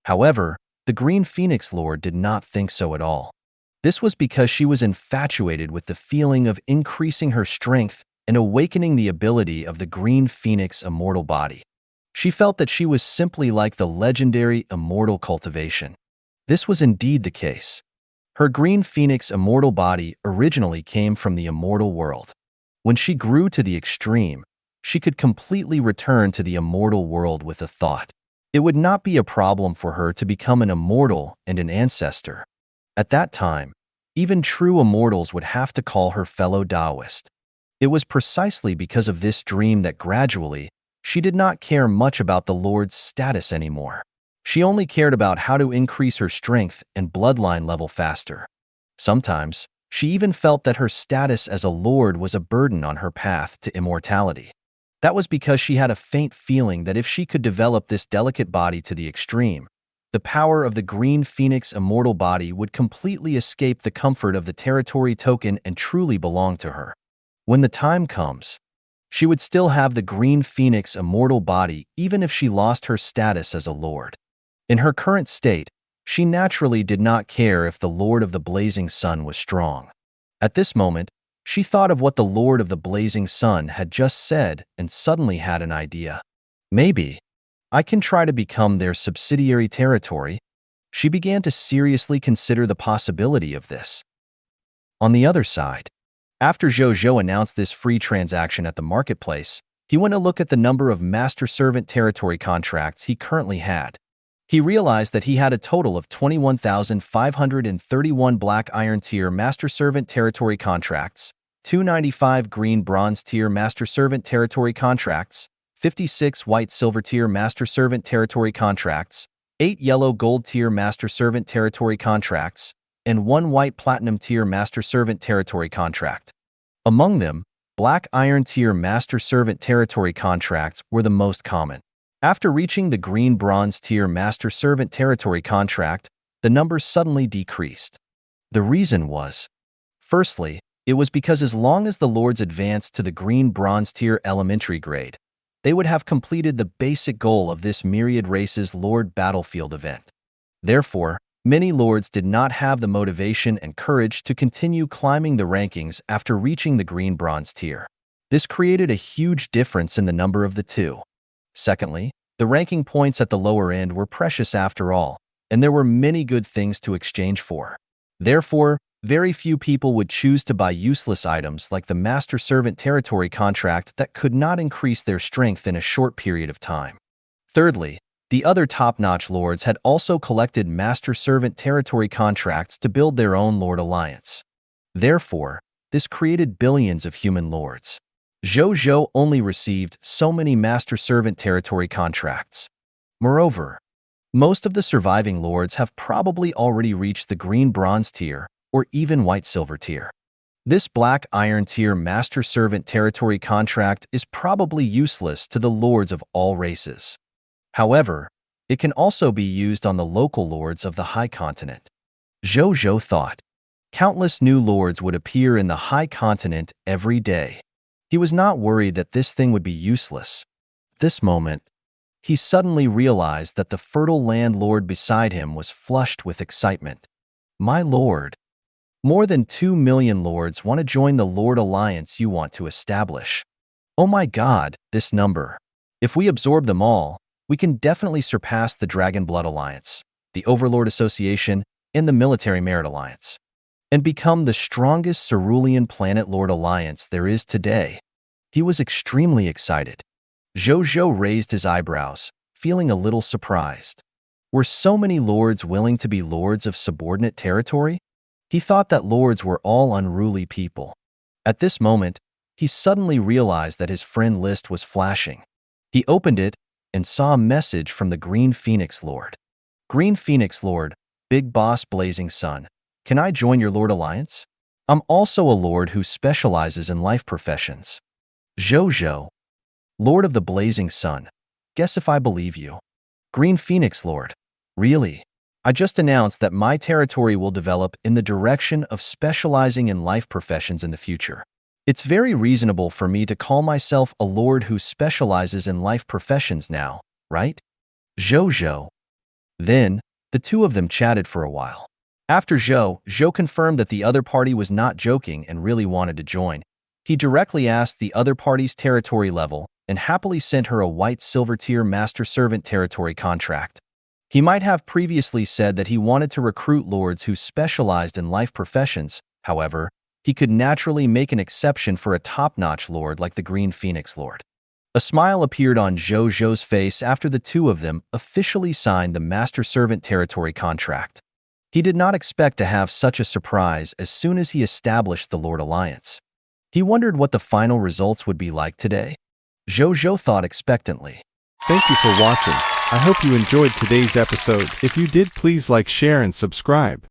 However, the Green Phoenix Lord did not think so at all. This was because she was infatuated with the feeling of increasing her strength and awakening the ability of the Green Phoenix immortal body. She felt that she was simply like the legendary immortal cultivation. This was indeed the case. Her Green Phoenix immortal body originally came from the immortal world. When she grew to the extreme, she could completely return to the immortal world with a thought. It would not be a problem for her to become an immortal and an ancestor. At that time, even true immortals would have to call her fellow Taoist. It was precisely because of this dream that gradually, she did not care much about the Lord's status anymore. She only cared about how to increase her strength and bloodline level faster. Sometimes, she even felt that her status as a Lord was a burden on her path to immortality. That was because she had a faint feeling that if she could develop this delicate body to the extreme, the power of the Green Phoenix immortal body would completely escape the comfort of the territory token and truly belong to her. When the time comes, she would still have the Green Phoenix immortal body even if she lost her status as a lord. In her current state, she naturally did not care if the Lord of the Blazing Sun was strong. At this moment, she thought of what the Lord of the Blazing Sun had just said and suddenly had an idea. Maybe I can try to become their subsidiary territory. She began to seriously consider the possibility of this. On the other side, after Zhou Zhou announced this free transaction at the marketplace, he went to look at the number of master-servant territory contracts he currently had. He realized that he had a total of 21,531 Black Iron Tier Master-Servant Territory contracts, 295 Green Bronze Tier Master-Servant Territory contracts, 56 White Silver Tier Master-Servant Territory contracts, 8 Yellow Gold Tier Master-Servant Territory contracts, and 1 White Platinum Tier Master-Servant Territory contract. Among them, Black Iron Tier Master-Servant Territory contracts were the most common. After reaching the Green Bronze Tier Master-Servant Territory contract, the numbers suddenly decreased. The reason was, firstly, it was because as long as the lords advanced to the Green Bronze Tier elementary grade, they would have completed the basic goal of this Myriad Races Lord Battlefield event. Therefore, many lords did not have the motivation and courage to continue climbing the rankings after reaching the Green Bronze Tier. This created a huge difference in the number of the two. Secondly, the ranking points at the lower end were precious after all, and there were many good things to exchange for. Therefore, very few people would choose to buy useless items like the Master Servant Territory contract that could not increase their strength in a short period of time. Thirdly, the other top-notch lords had also collected Master Servant Territory contracts to build their own Lord Alliance. Therefore, this created billions of human lords. Zhou Zhou only received so many Master Servant Territory contracts. Moreover, most of the surviving lords have probably already reached the Green Bronze Tier or even White Silver Tier. This Black Iron Tier Master Servant Territory contract is probably useless to the lords of all races. However, it can also be used on the local lords of the High Continent. Zhou Zhou thought. Countless new lords would appear in the High Continent every day. He was not worried that this thing would be useless. At this moment, he suddenly realized that the fertile landlord beside him was flushed with excitement. My lord, more than 2 million lords want to join the Lord Alliance you want to establish. Oh my God, this number. If we absorb them all, we can definitely surpass the Dragon Blood Alliance, the Overlord Association, and the Military Merit Alliance, and become the strongest Cerulean Planet Lord Alliance there is today. He was extremely excited. Zhou Zhou raised his eyebrows, feeling a little surprised. Were so many lords willing to be lords of subordinate territory? He thought that lords were all unruly people. At this moment, he suddenly realized that his friend list was flashing. He opened it and saw a message from the Green Phoenix Lord. Green Phoenix Lord, Big Boss Blazing Sun, can I join your Lord Alliance? I'm also a lord who specializes in life professions. Zhou Zhou, Lord of the Blazing Sun, guess if I believe you. Green Phoenix Lord, really? I just announced that my territory will develop in the direction of specializing in life professions in the future. It's very reasonable for me to call myself a lord who specializes in life professions now, right? Zhou Zhou. Then, the two of them chatted for a while. After Zhou Zhou confirmed that the other party was not joking and really wanted to join, he directly asked the other party's territory level and happily sent her a white silver tier master servant territory contract. He might have previously said that he wanted to recruit lords who specialized in life professions. However, he could naturally make an exception for a top-notch lord like the Green Phoenix Lord. A smile appeared on Zhou Zhou's face after the two of them officially signed the master servant territory contract. He did not expect to have such a surprise as soon as he established the Lord Alliance. He wondered what the final results would be like today. Zhou Zhou thought expectantly. Thank you for watching. I hope you enjoyed today's episode. If you did, please like, share, and subscribe.